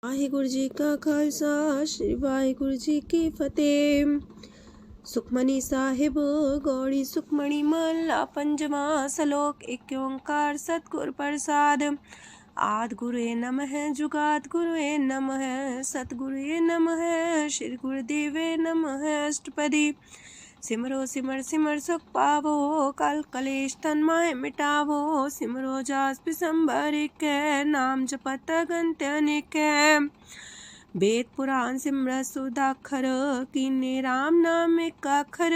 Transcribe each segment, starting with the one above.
वाहिगुरु जी का खालसा श्री वाहिगुरु जी की फतेह। सुखमनी साहिब गौड़ी सुखमणी महला पंजवा सलोक। एक ओंकार सतगुर प्रसाद। आद गुरुए नमः जुगाद गुरुए नमः सतगुरुए नमः श्री गुरुदेवे नमः। अष्टपदी सिमरो सिमर सिमर सुख पावो कल कलेश तन माहे मिटावो। सिमरो जास पिसंबर एक नाम जपत अगंत अनेक। वेद पुराण सिमरत सुदाखर किन्ने राम नाम एक अखर।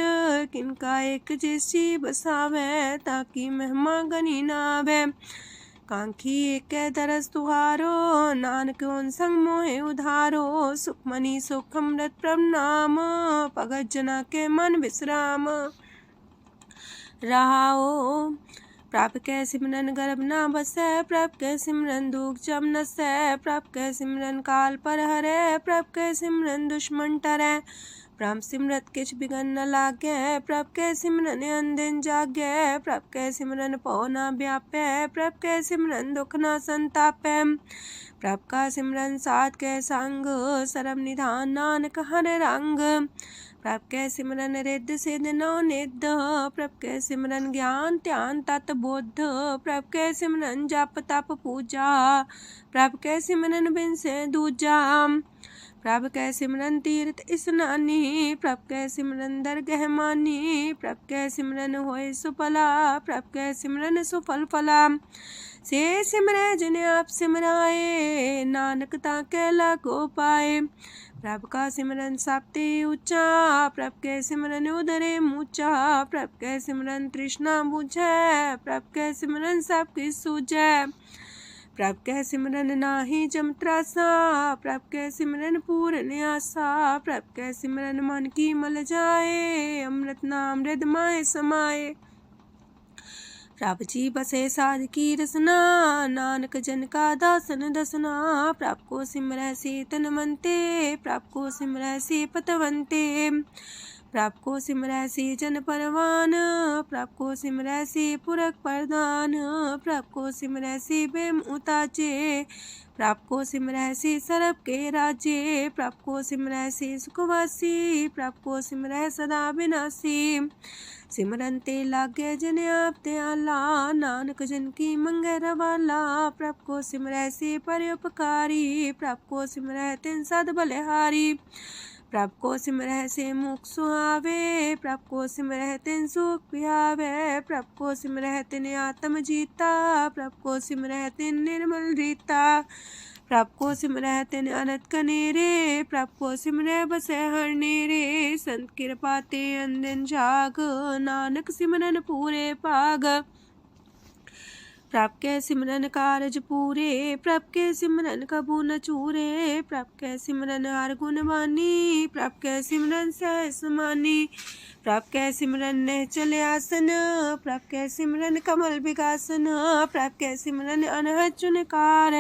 किनका एक जैसी बसावे ताकि महिमा गनी नावे। कांखी एक दरस तुहारो नानक उन संग मोहे उधारो। सुखमनी सुख अमृत प्रभ नाम भगत जना के मन विश्राम। रहाओ प्रभ कै सिमरन गर्भ ना बसै। प्रभ कै सिमरन दुख जम नसै। प्रभ कै सिमरन काल पर हरै। प्रभ कै सिमरन दुश्मन टरै। प्रभ सिमरत किछ बिगन न लागै। प्रभ कै सिमरन अनदिन जागै। प्रभ कै सिमरन पौ ना व्यापै। प्रभ कै सिमरन दुख ना संतापै। प्रभ का सिमरन साध कै संग सरम निधान नानक हर रंग। प्रभ कै सिमरन रिद्ध सिद्ध नौ निध। प्रभ कै सिमरन ज्ञान ध्यान तत बुद्ध। प्रभ कै सिमरन जप तप पूजा। प्रभ कै सिमरन बिन से दूजा। प्रभ कै सिमरन तीर्थ स्नानी। प्रभ कै सिमरन दरगह मानी। प्रभ कै सिमरन होए सुफला। प्रभ कै सिमरन सुफल फला। से सिमरै जिन आप सिमराए नानक ताकै लागो पाए। प्रभ का सिमरन सबते ऊंचा। प्रभ कै सिमरन उदरे मूचा। प्रभ कै सिमरन तृष्णा बुझै। प्रभ कै सिमरन सब किछ सूझै। प्रभ कै सिमरन नाही जम त्रासा। प्रभ कै सिमरन पूर्ण आसा। प्रभ कै सिमरन मन की मल जाए। अमृत नाम हृद माए समाए। प्रभ जी बसे साध की रसना नानक जन का दासन दसना। प्रभ को सिमरै से तन मनते। प्रभ को सिमरै से पतवंते। प्रभ को सिमरै से जन परवान। प्रभ को सिमरै से पुरख प्रधान। प्रभ को सिमरै से बेम उताचे। प्रभ को सिमरै से सरब के राजे। प्रभ को सिमरै से सुखवासी। प्रभ को सिमरै सदा विनाशी। सिमरन ते लागे जिन आप दयाला नानक जन की मंगै रवाला। प्रभ को सिमरै से परोपकारी। प्रभ को सिमरै तिन सद बलिहारी। प्रभ को सिमरै से मुख सुहावे। प्रभ को सिमरै तिन सुख पिहावे। प्रभ को सिमरै तिन आत्म जीता। प्रभ को सिमरै तिन निर्मल रीता। प्रभ को सिमरै तिन अनंत कनेरे। प्रभ को सिमरै बसै हर नेरे। संत कृपा ते अनदिन जाग नानक सिमरन पूरे पाग। प्रभ कै सिमरन कारज पूरे। प्रभ कै सिमरन कबू न चूरे। प्रभ कै सिमरन हर गुण बानी। प्रभ कै सिमरन सहस समानी। प्रभ कै सिमरन निश्चल आसन। प्रभ कै सिमरन कमल विगासन। प्रभ कै सिमरन अनहद चुनकार।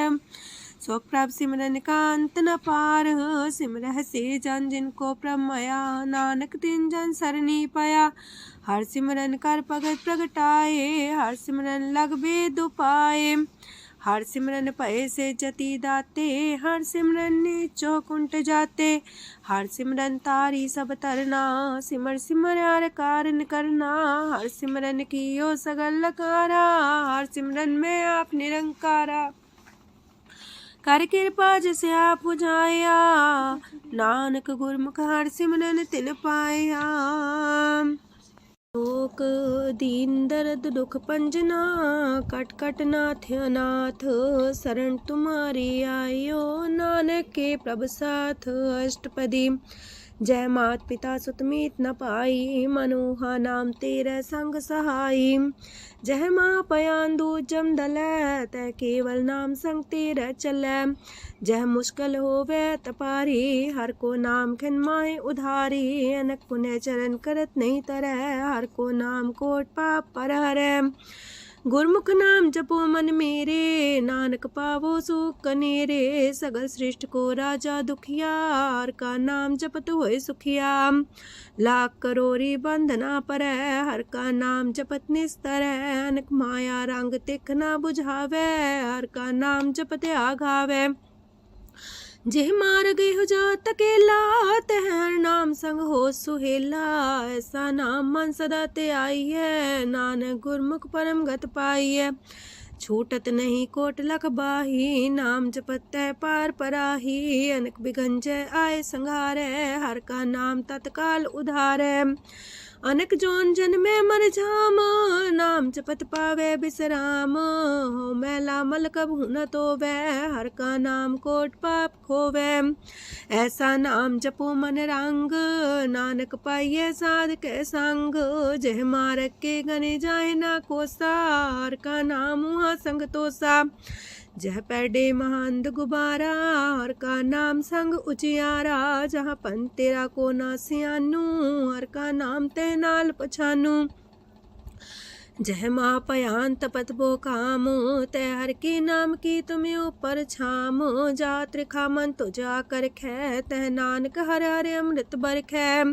सो प्रभ सिमरन का अंत न पार। सिमरह से जन जिनको प्रभ माया नानक तिन जन सरनी पाया। हर सिमरन कर भगत प्रगटाए। हर सिमरन लग वेद उपाय। हर सिमरन भय से जति दाते। हर सिमरन नीचो कुंट जाते। हर सिमरन तारी सब तरना। सिमर सिमर हर कारण करना। हर सिमरन कियो सगल लकारा। हर सिमरन में आप निरंकारा। कर कृपा जिसे आप बुझाया। नानक गुरमुख हर सिमरन तिन पाया। लोक दीन दर्द दुख पंजना। कट कट नाथ अनाथ। शरण तुम्हारी आयो नानक के प्रभ साथ। अष्टपदी जय मात पिता सुत मीत न पाई। मनोहा नाम तेरे संग सहाई। जय माँ पयान दूज जम दलै। तै केवल नाम संग तेरे चलै। जह मुश्किल होवे तपारी। हर को नाम खिन माहे उधारी। अनक पुण्य चरण करत नहीं तरह। हर को नाम कोट पाप पर हरै। गुरमुख नाम जपो मन मेरे। नानक पावो सुख कनेरे। सगल सृष्टि को राजा दुखिया। हर का नाम जपत होए सुखिया। लाख करोरी बंधना परै। हर का नाम जपत निस्तर। अनक माया रंग तिख ना बुझावे। हर का नाम जपत आघावे। जेह मार गए हो जात अकेला, तह हर नाम संग हो सुहेला। ऐसा नाम मन सदा ते आई है, नानक गुरमुख परम गत पाई है। छूटत नहीं कोट लख बाही, नाम जपत है पार पराही। अनक बिघन जय आए संघारे, हर का नाम तत्काल उधारे। अनक जोन जन में मर जाम, नाम जपत पावे बिसराम। हो मैला मल कबहु न तोवे, हर का नाम कोट पाप खोवे। ऐसा नाम जपो मन रंग, नानक पाइये साध के संग। जह मारक के गने जाए ना कोसा, हर का नाम वहाँ संग तोसा। जह पैडे महंद गुबारा, हर का नाम संग उजियारा। जहाँ पन तेरा को ना सियानू, हर का नाम ते नाल पछानू। जह माँ पयान तपत बो काम, तय हर के नाम की तुम्हें ऊपर छाम। जात रिखा मन तो जा कर खे, तह नानक हर हर अमृत बरखै।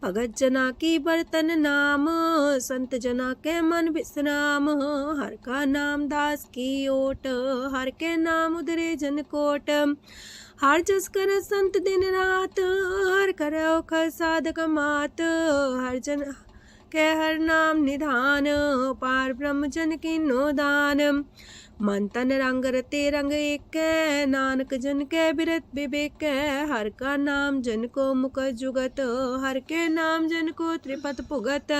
भगत जना की बर्तन नाम, संत जना के मन विश्राम। हर का नाम दास की ओट, हर के नाम उधरे जन कोट। हर जस कर संत दिन रात, हर करो खर साधक मात। हर जन के हर नाम निधान, पार ब्रह्म जन की नो दान। मन तन रंग रते रंग एक, नानक जन के बिरत विवेक। हर का नाम जन को मुख जुगत, हर के नाम जन को त्रिपत पुगत।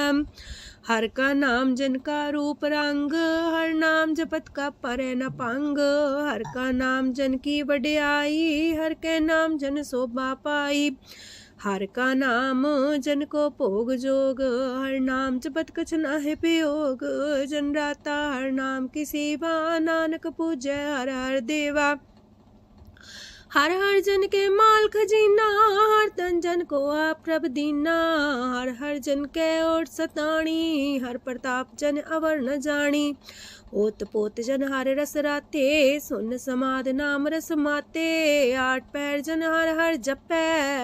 हर का नाम जन का रूप रंग, हर नाम जपत का परे न पंग। हर का नाम जन की वडियाई, हर के नाम जन शोभा पाई। हर का नाम जन को भोग जोग, हर नाम जपत कछ नाहि प्रयोग। जन राता हर नाम की सेवा, नानक पूजै हर हर देवा। हर हर जन के माल खजीना, हर तन जन को आप प्रभ दीना। हर हर जन के ओट सताणी, हर प्रताप जन अवर न जानी। ओत पोत जन हर रस राते, सुन समाध नाम रस माते। आठ पैर जन हर हर जपै,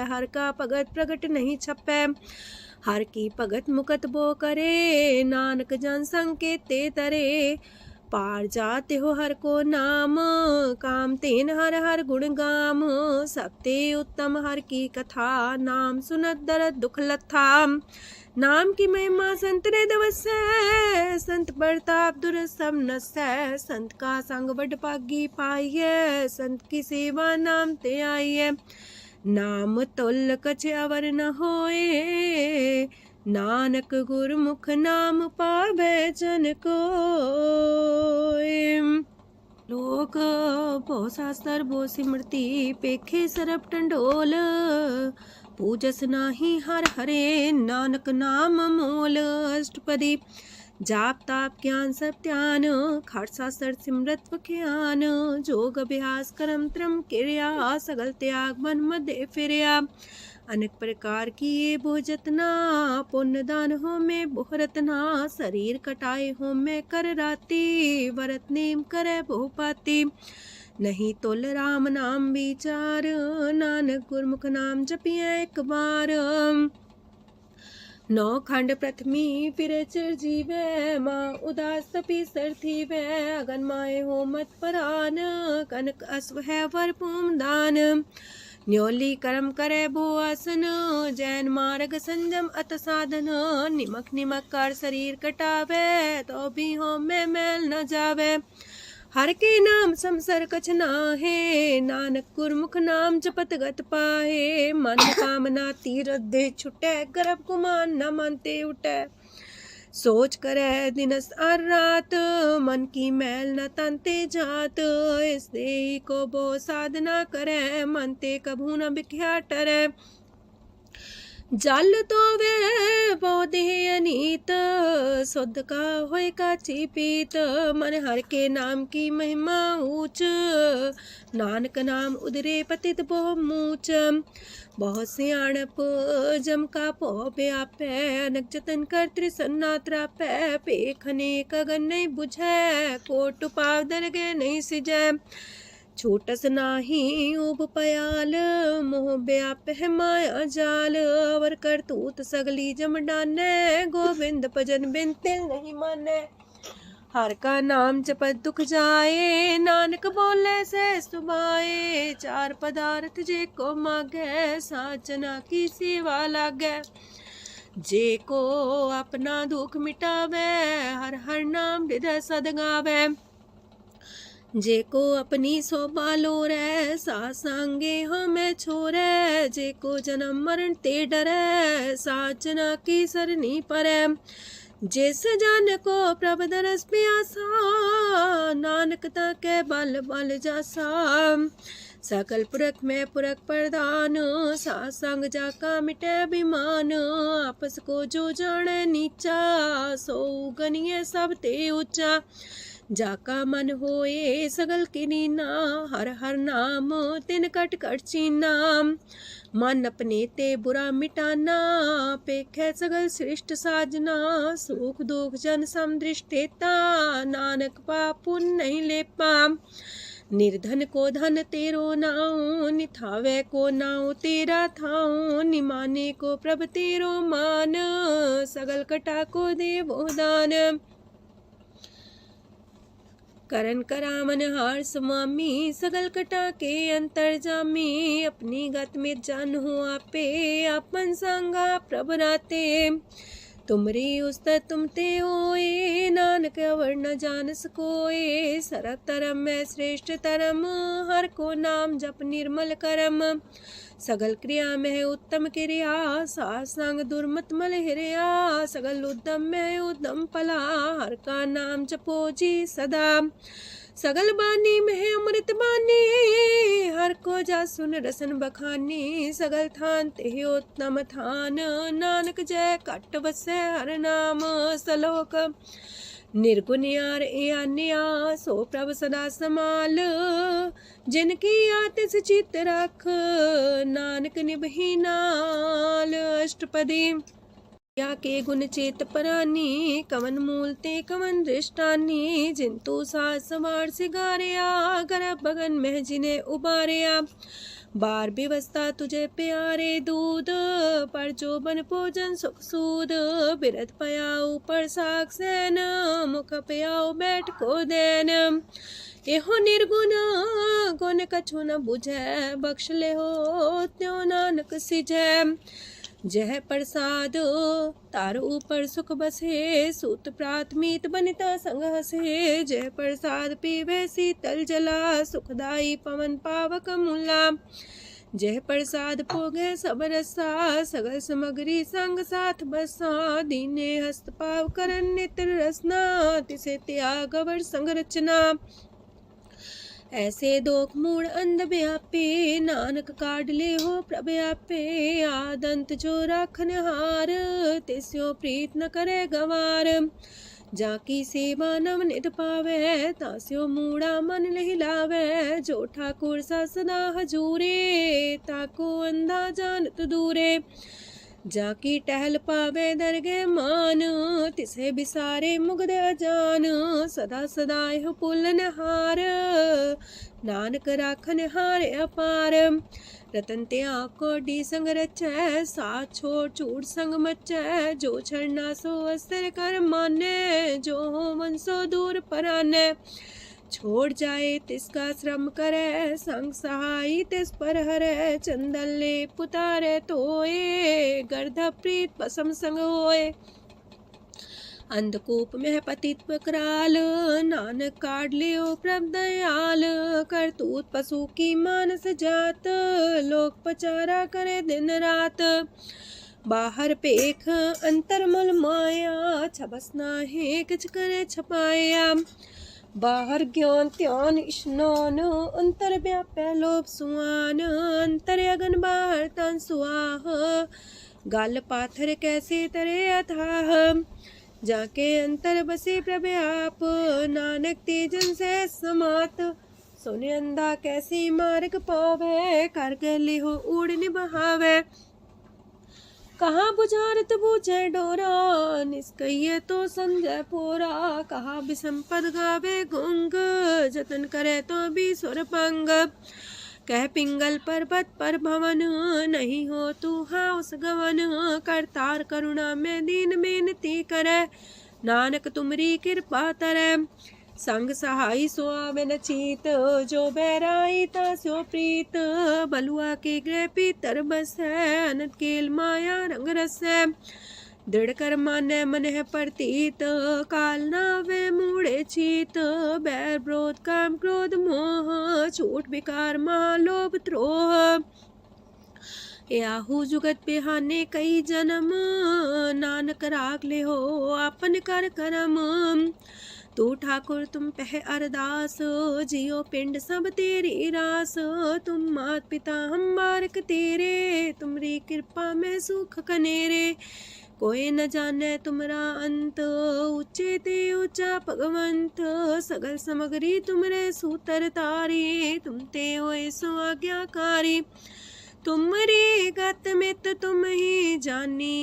हर का भगत प्रगट नहीं छपै। हर की भगत मुकत बो करे, नानक जन संकेते तरे। पार जाते हो हर को नाम, काम तेन हर हर गुण गाम। सबते उत्तम हर की कथा, नाम सुनत दरद दुख लथा। नाम की महिमा संत रे दवसै, संत प्रताप दुर सब नसै। संत का संग वड पागी पाइये, संत की सेवा नाम ते आइये। नाम तुल कछ अवर न होए, नानक गुरमुख नाम पावे जन कोय। लोक बहु शास्त्र बहु सिमरती, पेखे सरब टंडोल। पूजस नाही हर हरे, नानक नाम मोल। अष्टपदी जाप ताप ज्ञान सब ध्यान, खालसा सर सिमरत ज्ञान। जोग अभ्यास करम त्रम क्रिया, सगल त्याग मन मध्य फिरिया। अनेक प्रकार की ये बहु जतना, पुण्य दान हो में बहु रतना। शरीर कटाए हो में कर राती, वरत नेम करे बहु पाती। नहीं तोल राम नाम विचार, नानक गुरमुख नाम जपिए एक बार। नौ खंड प्रथमी फिर चिर जीवे, माँ उदास तपी सर थीवे। अगन माए हो मत परान, कनक अश्व है वर पूम दान। न्योली कर्म करे भो आसन, जैन मार्ग संजम अत साधन। निमक निमक कर शरीर कटावे, तो भी हो में मैल न जावे। हर के नाम समसर कछ नाहे, नानक गुरमुख नाम जपत गत पाहे। मन कामना तीरथ दे छुटे, गर्भ गुमान न मानते उठे। सोच करे दिनस और रात, मन की मैल न तनते जात। इस देही को बो साधना करे, मनते कभू न बिख्या टरे। जल तो वे पौधे अनीत, शुद्ध का होए काची पीत। मन हर के नाम की महिमा ऊंच, नानक नाम उदरे पतित बहु मूच। बहुत सियाणप जम का पो व्यापै, अनक जतन कर त्रिसन्ना त्रापै। पेखने कगन नहीं बुझै, कोट पाव दरगे नहीं सिजै। छोटस नाही उब पयाल, मोह व्याप है माया जाल। अवर करतूत सगली जम डाने, गोविंद भजन बिन तिल नहीं माने। हर का नाम जपत दुख जाए, नानक बोले से सुभाए। चार पदार्थ जे को मागे, साजना की सेवा लागे। जे को अपना दुख मिटावे, हर हर नाम हृदय सद गावे। जे को अपनी शोभा लोरे, सासंगे हमें छोरे। जे को जन्म मरण ते डरे, साजना की सरनी परे। जिस जन को प्रभ दरस प्यासा, नानक ताके बल बल जासा। सकल पुरख में पुरख प्रधान, सासंग जाका मिटे अभिमान। आपस को जो जाने नीचा, सो गनिए सब ते ऊंचा। जाका मन होए सगल किनीना, हर हर नाम तिन कट कट चीना। मन अपने ते बुरा मिटाना, पेखे सगल सृष्ट साजना। सुख दुख जन समदृष्टेता, नानक पाप पुण्य नहीं लेपा। निर्धन को धन तेरो नाऊ, निथावे को नाऊ तेरा थाऊ। निमाने को प्रभ तेरो मान, सगल कटा को देवो दान। करन करामन हार समामी, सगल कटा के अंतर जामी। अपनी गत में जान हो आपे, आपन संगा प्रभ राते। तुमरी उस्त तुम ते होए, नानक अवर न जान सकोए। सरब तरम में श्रेष्ठ तरम, हर को नाम जप निर्मल करम। सगल क्रिया में उत्तम क्रिया, सासंग दुर्मत मल हिरिया। सगल उद्यम में उद्यम फला, हर का नाम जपो जी सदा। सगल बानी में अमृत बानी, हर को जा सुन रसन बखानी। सगल थान ते उत्तम थान, नानक जय कट बसे हर नाम सलोक। निर्गुण यार आन्या, सो प्रभ सदा समाल। जिनकी आतिस चित रख, नानक निभही नाल। अष्टपदी या के गुण चेत परानी, कवन मूल ते कवन दृष्टानी। जिंतु सास सवार सिगारिया, गर्भ बगन में जिन्हें उबारिया। बार व्यवस्था तुझे प्यारे दूध, पर जो बन भोजन सुख सूद। बिरत पयाऊ पर साग सैन, मुख पयाऊ बैठ को देन। एहो निर्गुण गुण कछु न बुझै, बख्श ले हो त्यों नानक सिझै। जह प्रसाद तार ऊपर सुख बसे, सूत प्रात मीत बनिता संग हसे। जह प्रसाद पीवे शीतल जला, सुखदाई पवन पावक मूला। जह प्रसाद भोगे सब रसा, सगल समग्री संग साथ बसा। दीने हस्त पाव करन नेत्र रसना, तिसे त्याग अवर संग रचना। ऐसे दोख मूड अंध व्यापे, नानक काढ़ ले हो प्रभ आपे। आदंत जो राखन हार, तिस्यो प्रीत न करे गवार। जाकी सेवा नव निध पावे, तास्यो मूड़ा मन लहिलावे। जो ठाकुर सा सदा हजूरे, ताको अंधा जानत दूरे। जाकी टहल पावे दरगे मान, तिसे बिसारे मुग्ध अजान। सदा सदा यह पुलन हार, नानक राखन हार अपार। रतन त्याग कोडी संग रचै, साथ छोड़ चूड़ संग मचै। जो छड़ना सो अस्तर कर माने, जो हो मन सो दूर पराने। छोड़ जाए तिसका श्रम करे, संग सहाई तिस पर हरे। चंदन ले पुतारे तोए, गर्ध प्रीत पसम संग होए। अंधकूप में पतित कराल, नानक काढ़ लियो प्रभ दयाल। करतूत पशु की मानस जात, लोक पचारा करे दिन रात। बाहर पेख अंतर मल माया, छबस नाहे किछ करे छपाया। बाहर ज्ञान त्यान स्नान, अंतर व्यापै लोभ सुआन। अंतर अगन बाहर तन सुआह, गल पाथर कैसे तरे अथाह। जाके अंतर बसे प्रभ आप, नानक तेजन से समात। सोने अंधा कैसे मार्ग पावे, कर गले हो उड़ निबहावे। कहाँ बुझारत बूझे डोरा, निष्कइये तो संजय पोरा। कहाँ बिसंपद गावे गुंग, जतन करे तो भी सुर पंग। कह पिंगल पर्वत पर भवन, नहीं हो तू हाउस गवन। करतार करुणा में दीन बेनती करे, नानक तुमरी कृपा तरੈ। संग सहाई सो आवे न चीत, जो बैराई तास्यो प्रीत। बलुआ के गृह पीतर बसै, अनंत केल माया रंग रसै। दृढ़ कर मानै मन है प्रतीत, काल नावे मूढ़े चीत। बैर विरोध काम क्रोध मोह, छूट विकार महालोभ द्रोह। याहू जुगत बिहाने कई जन्म, नानक राख ले हो आपन कर करम। तू ठाकुर तुम पह अरदास, जियो पिंड सब तेरी रास। तुम मात पिता हम बारक तेरे, तुमरी कृपा में सुख कनेरे। कोई न जाने तुमरा अंत, ऊंचे ते ऊंचा भगवंत। सगल समगरी तुमरे सूतर तारी, तुम ते होए सो आज्ञाकारी। तुमरी गत मित तुम ही जानी,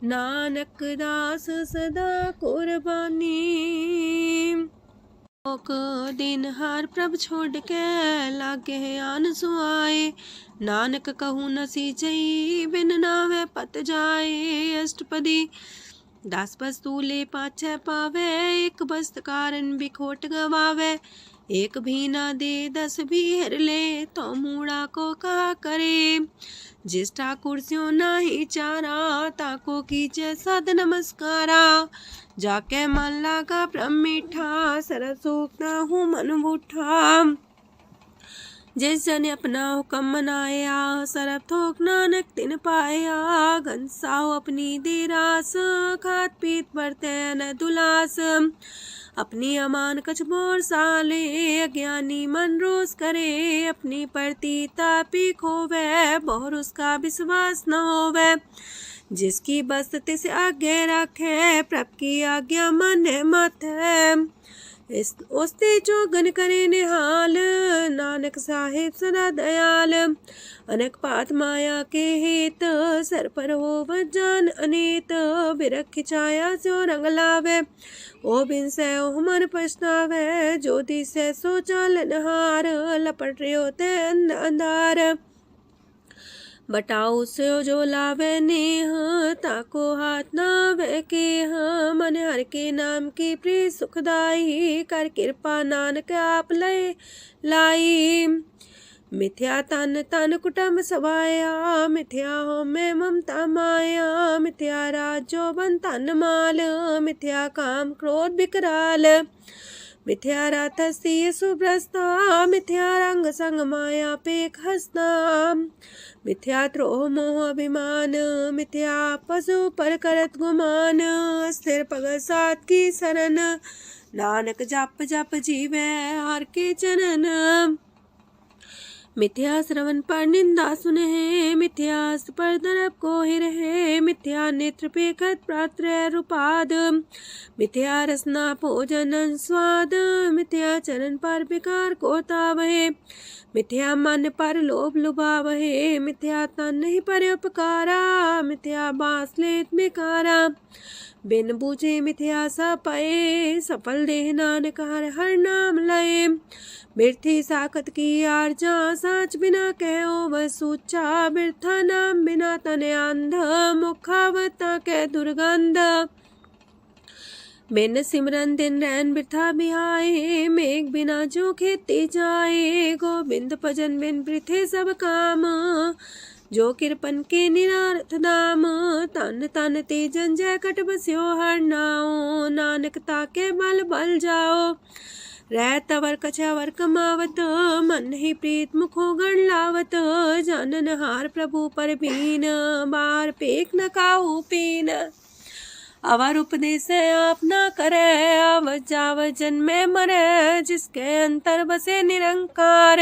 नानक दास सदा कुर्बानी। दिन हार प्रभ छोड़ के, लागे आन सुआए। नानक कहूँ न सीचई, बिन नावे पत जाए। अष्टपदी दास बस तूले पाछे पावे, एक बस्त कारण बिखोट गवावे। एक भी ना दे दस भी हर ले, तो मूड़ा को कहा करे। जिस ठाकुर स्यो नाही चारा, ताको कीजे सद नमस्कारा। जाके मन लागा ब्रह्म मीठा, सरस सूखता हूँ मन बूठा। जिस जन अपना हुक्म मनाया, सरब थोक नानक तिन पाया। घनसाओ अपनी देरास, खात पीत बरते न दुलास। अपनी अमान कछ बोर साले, अज्ञानी मन रोस करे। अपनी परती तापी खोवे, बोर उसका विश्वास न होवे। जिसकी बस तिस आगे रखे, प्रभ की आज्ञा माने माथे। उस्ते चौगन करे निहाल, नानक साहिब सदा दयाल। अनक पात माया के हेत, सर पर हो जान अनेत। बिरख छाया स्यो रंग लावे, ओ बिन से ओ मन पछतावे। जो दिसे सो चालन हार, लपट रहो ते अंधार। बटाऊ से जो लावे नेह, ताको हाथ नावे केह। मन हर के नाम की प्रिय सुखदाई, कर कृपा नानक आप लय लाई। मिथ्या तन तन कुटुंब सवाया, मिथ्या हो मैं ममता माया। मिथ्या राजो बन तन माल, मिथ्या काम क्रोध विकराल। मिथ्या रातसी सुभ्रस्ता, मिथ्या रंग संग माया पेख हस्ता। मिथ्या द्रोह मोह अभिमान, मिथ्या पशु पर करत गुमान। स्थिर पग सात की शरण, नानक जप जप जीवे हर के चरण। मिथ्या श्रवण पर निंदा सुने, मिथ्या पर दरब को ही रहे। मिथ्या नेत्र पेखत प्रात्र रूपाद, मिथ्या रसना भोजन स्वाद। मिथ्या चरण पर विकार को तावहे, मिथ्या मन पर लोभ लुभावहे। मिथ्या तन नहीं पर उपकारा, मिथ्या बास लेत बेकारा। बिन बूझे मिथ्या सा पाए, सफल देह नानक हर हर नाम लय। बिरथी साखत की आरजा, साच बिना कहो वह सूचा। बिरथा नाम बिना तने अंध, मुखावता के दुर्गंध। बिन सिमरन दिन रैन बिरथा बिहाए, मेघ बिना जो खेती जाए। गोविंद भजन बिन वृथे सब काम, जो किरपन के निरारथ दाम। तन तन ते जंजय कट बस्यो हर नाओ, नानक ताके बल बल जाओ। रह तवर कछावर कमावत, मन ही प्रीत मुखो गण लावत। जानन हार प्रभु पर बीन, बार पेख न काहू पीन। अवर उपदेश आप ना करे, आव जाव जन्मे मरे। जिसके अंतर बसे निरंकार,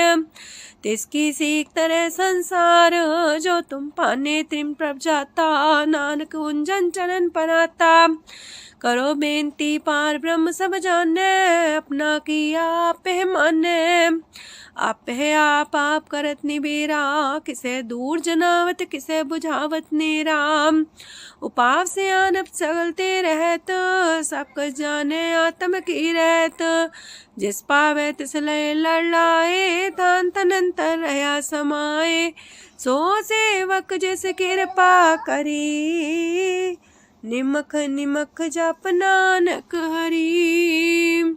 तिसकी सीख तरह संसार। जो तुम पाने त्रिम प्रभ जाता, नानक उंजन चरण पर आता। करो बेनती पार ब्रह्म सब जाने, अपना किया आप माने। आप है आप करत निबेरा, किसे दूर जनावत किसे बुझावत नेरा। उपाव से आनप चलते रहत, सब कुछ जाने आत्म की रहत। जिस पावे तिस लय लड़ाए, तान तनंतर रहा समाए। सो सेवक जिस कृपा करी, निमख निमख जप नानक हरि।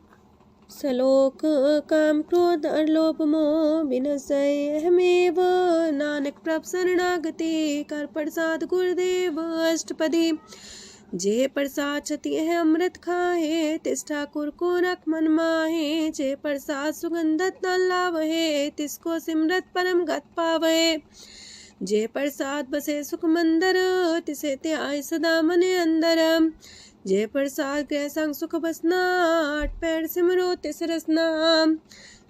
सलोक काम क्रोध और लोभ मोह विनशय अहमेव, नानक प्रभ शरणागति कर प्रसाद गुरुदेव अष्टपदी। जे प्रसाद छति है अमृत खाहे, तिस ठाकुर को रख मन माहे। जे प्रसाद सुगंधत न लावहे, तिसको सिमरत परम गत पावहे। जे प्रसाद बसे सुख मंदर, तिसे त्याय सदा मने अंदर। जे प्रसाद गृह संग सुख बसना, आठ पैर सिमरो तिस रसना।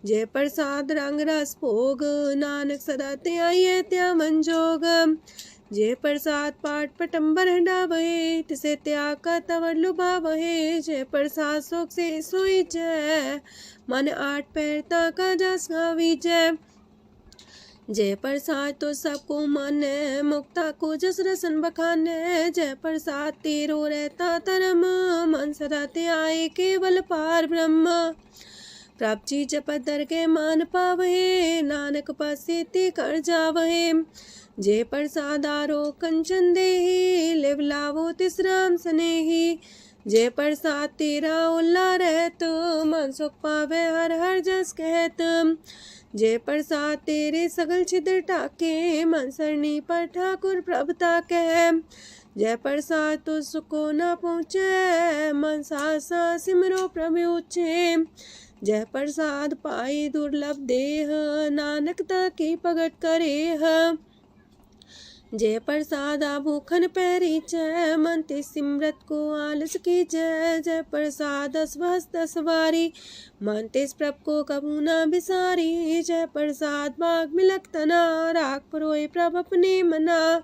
जे प्रसाद रंग रस भोग, नानक सदा त्याये त्या मन जोग। जे प्रसाद पाठ पटम्बर डावहे, तिसे त्याग का तवर लुभावहे। जे प्रसाद शोक से सोई जय, मन आठ पैर ताका जस गावी जय। जय प्रसाद तो सबको माने, मुक्ता को जस रसन बखाने। जय प्रसाद तेरो रहता धर्म, मन सदा त्याये केवल पार ब्रह्म। प्रभ जी जपत दर के मान पावहे, नानक पासे ते कर जावहे। जे प्रसाद आरो कंचन देही, लिव लावो तिस राम स्नेही। जे प्रसाद तेरा उल्ला रहत, मन सुख पावे हर हर जस कहत। जे प्रसाद तेरे सगल छिद्र टाके, मन सरनी पर ठाकुर प्रभ ताके। जय प्रसाद तो सुको न पहुँचे, मन सा सिमरो प्रभु ऊँचे। जय प्रसाद पाई दुर्लभ देह, नानक ताकी प्रगट करे। जय प्रसाद आभूखन पैरी जय, मन ते सिमरत को आलस की जय। जय प्रसाद अस्वस्थ सवारी, मन तेस प्रभ को कबू न बिसारी। जय प्रसाद बाग मिलक तना, राख परोए प्रभ अपने मना।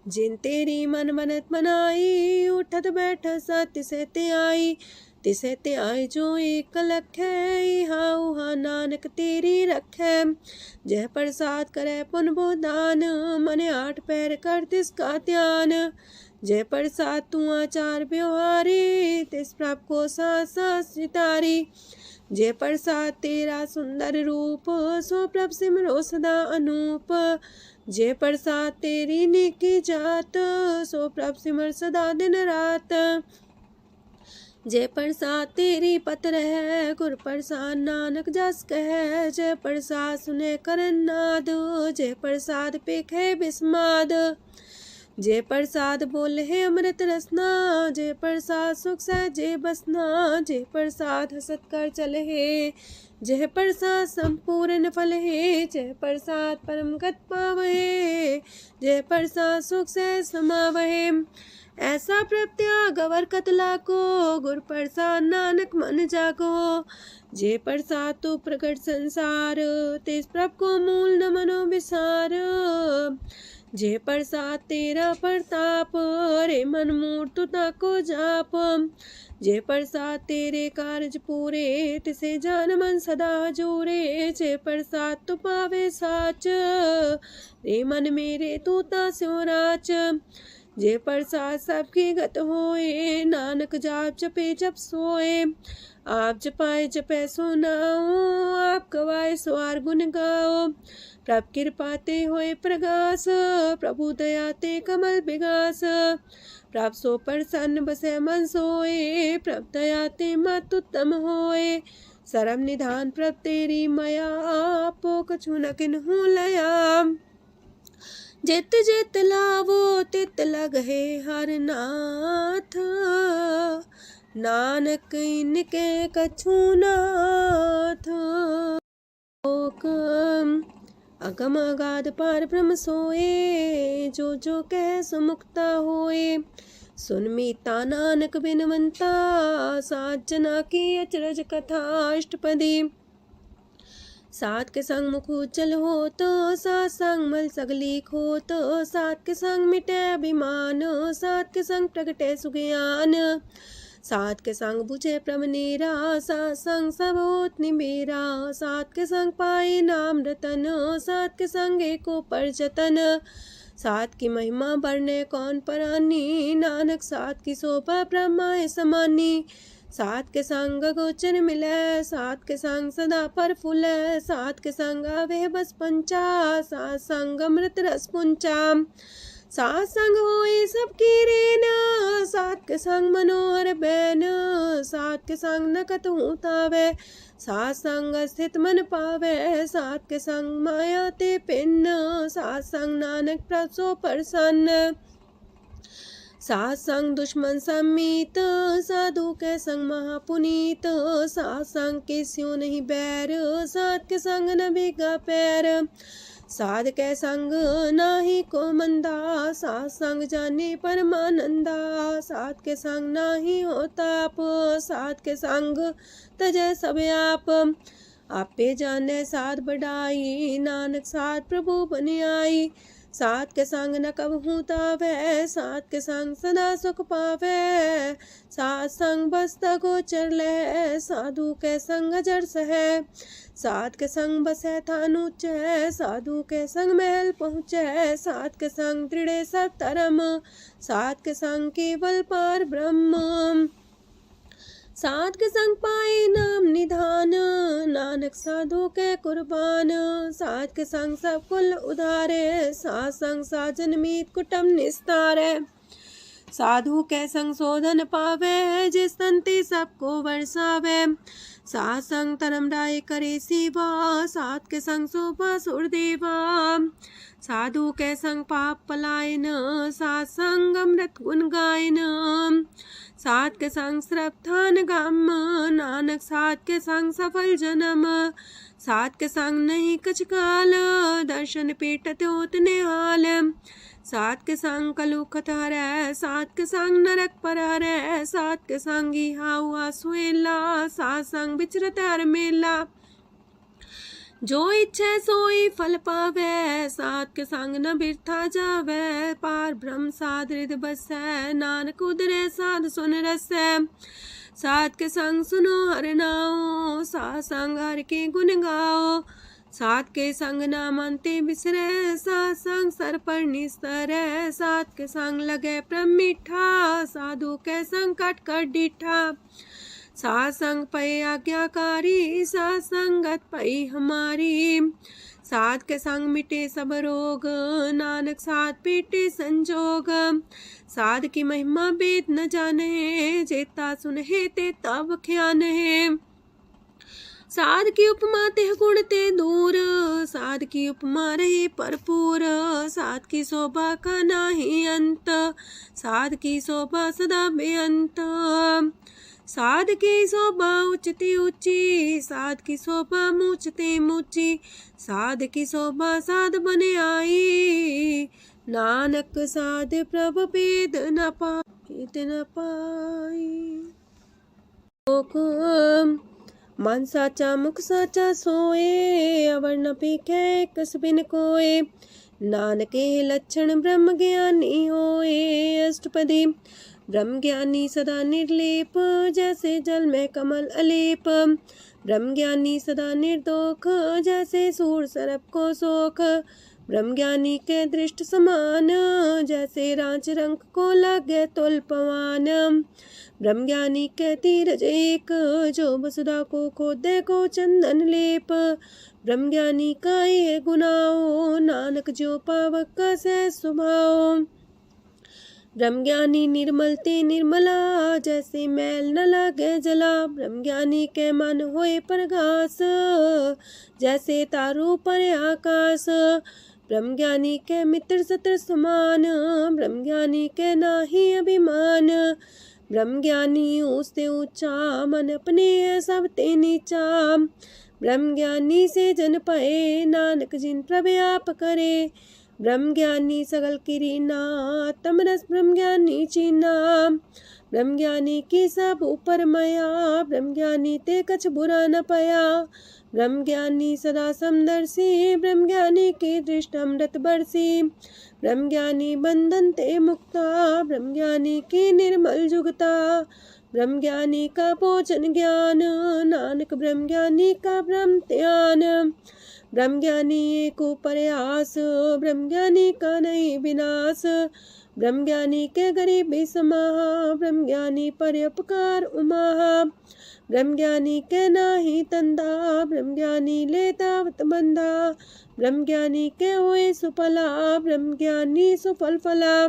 जिन तेरी मन मनत मनाई, उठत बैठत सत्य से ते आई। तिसे ते आए जो एक लख है, इहा उहा नानक तेरी रखै। जय प्रसाद करे पुन बोदान, मने आठ पैर कर तिसका ध्यान। जय प्रसाद तू आचार व्यवहारी, तिस प्रभ को सास सास सितारी। जय प्रसाद तेरा सुंदर रूप, सो प्रभ सिमरो सदा अनूप। जय प्रसाद तेरी नेकी जात, सो प्रभ सिमर सदा दिन रात। जय प्रसाद तेरी पत्र है, गुर प्रसाद नानक जस कह। जय प्रसाद सुने करन नाद, जय प्रसाद पेखे बिस्माद। जय प्रसाद बोले है अमृत रसना, जय प्रसाद सुख सहजे बसना। जय प्रसाद हसत कर चले है, जय प्रसाद संपूर्ण फल है। जय प्रसाद परम गत पावहे, जय प्रसाद सुख से समावहे। ऐसा प्रत्याग अवर कतला को, गुर प्रसाद नानक मन जागो। जे प्रसाद तो प्रकट संसार, तेज प्रभ को मूल न मनो विसार। जे प्रसाद तेरा प्रताप, रे मन मूर्त ताको जाप। जे प्रसाद तेरे कारज पूरे, तिसे जान मन सदा जोरे। जे प्रसाद तू पावे साच, रे मन मेरे तू ता स्यो राच। जे प्रसाद सबकी गत होए, नानक जाप जपे जप सोए। आप जपाए जपे सो नाओ, आप गवाए सो आर गुण गाओ। प्रभ कृपा ते होए प्रगास, प्रभु दया ते कमल विगास। प्रभ सो प्रसन्न बसे मन सोए, प्रभ दया ते मत उत्तम होए। सरम निधान प्रभ तेरी मया, आपो कछु न किन्हु लया। जित जित लावो तित लगहे हर नाथ, नानक इनके कछु नाथ। अगम अगाध पार ब्रह्म सोए, जो जो कह सो मुक्ता होए। सुन मीता नानक बिनवंता, सात जना की अचरज कथा अष्टपदी। सात के संग मुख उज्जल हो तो, सात संग मल सगलीक हो तो। सात के संग मिटे अभिमान, सात के संग प्रगटे सुज्ञान। सात के संग बुझे प्रभ नेरा, सात संग सब होत निमेरा। सात के संग पाए नाम रतन, सात के संग एको पर जतन। सात की महिमा बरने कौन परानी, नानक सात की शोभा ब्रह्मा समानी। सात के संग गोचर मिले, सात के संग सदा पर फूले। सात के संग आवे बस पंचा, सात संग अमृत रस पुंचा। सात संग होए सबकी रेन, सात के संग मनोहर बैन, सात के संग नकत तावे, सात संग स्थित मन पावे, सात के संग माया ते पिन्न, सात संग नानक प्रसो प्रसन्न, सात संग दुश्मन समीत, साधु के संग महापुनीत, सात संग के स्यों नहीं बैर, सात के संग न भीगा पैर, साध के संग नाही को मंदा, सात संग जाने परमानंदा, सात के संग नाही हो ताप, सात के संग तजय सब आपे जाने साध बढ़ाई, नानक साध प्रभु बन आई, सात के संग न कब तावे, सात के संग सदा सुख पावे, सात संग बसता गोचर ले, साधु के संग जर सहे, सात के संग बसे थान ऊंचे, साधु के संग महल पहुँचे, सात के संग दृढ़ सब तरम, सात के संग केवल पार ब्रह्म, सात के संग पाए नाम निधान, नानक साधु के कुर्बान, सात के संग सब कुल उधारे, सात संग साजन मीत कुटुम निस्तारे, साधु के संग शोधन पावे, जिस संति सबको बरसावे, सात संग धर्म राय करे सेवा, सात के संग शोभा सुरदेवा, साधु के संग पाप पलायन, सात संग अमृत गुण गायन, सात के संग श्रद्धान गम, नानक सात के संग सफल जन्म, सात के संग नहीं कछ काल, दर्शन पेटत होत निहाल, सात के संग कलुखत हरै, सात के संग नरक पर हरै, सात के संग इहा हुआ सुएला, सात संग विचरत हर मेला, जो इच्छे सोई फल पावे, सात के संग न बिरथा जावे, पार ब्रह्म साध हृदय बसै, नानक उदरे साध सुन रसै, सात के संग सुनो हर नाओ, सात संग हर के गुण गाओ, सात के संग ना मानते बिसरे, सात संग सर पर निस्तरै, सात के संग लगे प्रेम मीठा, साधु के संग कट कर डीठा, सात संग पै आज्ञाकारी, सात संगत पै हमारी, सात के संग मिटे सब रोग, नानक सात पेटे संजोग, साध की महिमा वेद न जाने, जेता सुनहे ते तब ख्यान है, साध की उपमा ते गुण ते दूर, साध की उपमा रही भरपूर, साध की शोभा का नाही अंत, साध की शोभा सदा बेअंत, साध की शोभा उच्चती ऊंची, साध की शोभा मूचते मूची, साध की शोभा साध बने आई, नानक साध प्रभ भेद न पाई, मन साचा मुख साचा सोए, अवर न पीखे कस बिन कोए, नानके लक्षण ब्रह्म ज्ञानी होए, अष्टपदी ब्रह्म ज्ञानी सदा निर्लेप, जैसे जल में कमल अलेप, ब्रह्म ज्ञानी सदा निर्दोख, जैसे सूर सरप को सोख, ब्रह्म ज्ञानी के दृष्ट समान, जैसे रांच रंग को लगे तुल पवान, ब्रह्म ज्ञानी के तीरज एक, जो वसुधा को खोदे को चंदन लेप, ब्रह्म ज्ञानी का ये गुनाओ, नानक जो पावक का सह स्वभाव, ब्रह्म ज्ञानी निर्मल ते निर्मला, जैसे मैल न लगे जला, ब्रह्म ज्ञानी के मन होए प्रगास, जैसे तारू पर आकाश, ब्रह्म ज्ञानी के मित्र सत्र समान, ब्रह्म ज्ञानी के नाही अभिमान, ब्रह्म ज्ञानी ऊंचते ऊंचा, मन अपने सब ते नीचा, ब्रह्म ज्ञानी से जन पाए, नानक जिन प्रव्याप करे, ब्रह्म ज्ञानी सगल किरीना, तमरस ब्रह्म ज्ञानी चीना, ब्रह्म ज्ञानी की सब ऊपर मया, ब्रह्म ज्ञानी ते कछ बुरा न पया, ब्रह्म ज्ञानी सदा समदर्शी, ब्रह्म ज्ञानी की दृष्ट अमृत बरसी, ब्रह्म ज्ञानी बंधन ते मुक्ता, ब्रह्म ज्ञानी की निर्मल जुगता, ब्रह्म ज्ञानी का भोजन ज्ञान, नानक ब्रह्म ज्ञानी का ब्रह्म ध्यान, ब्रह्म ज्ञानी एक प्रयास, ब्रह्म ज्ञानी का नहीं विनाश, ब्रह्म ज्ञानी के गरीबी समाहा, ब्रह्म ज्ञानी पर उपकार उमाहा, ब्रह्म ज्ञानी के नाही तंदा, ब्रह्म ज्ञानी लेता बंधा, ब्रह्म ज्ञानी के हुए सुफला, ब्रह्म ज्ञानी सुफल फला।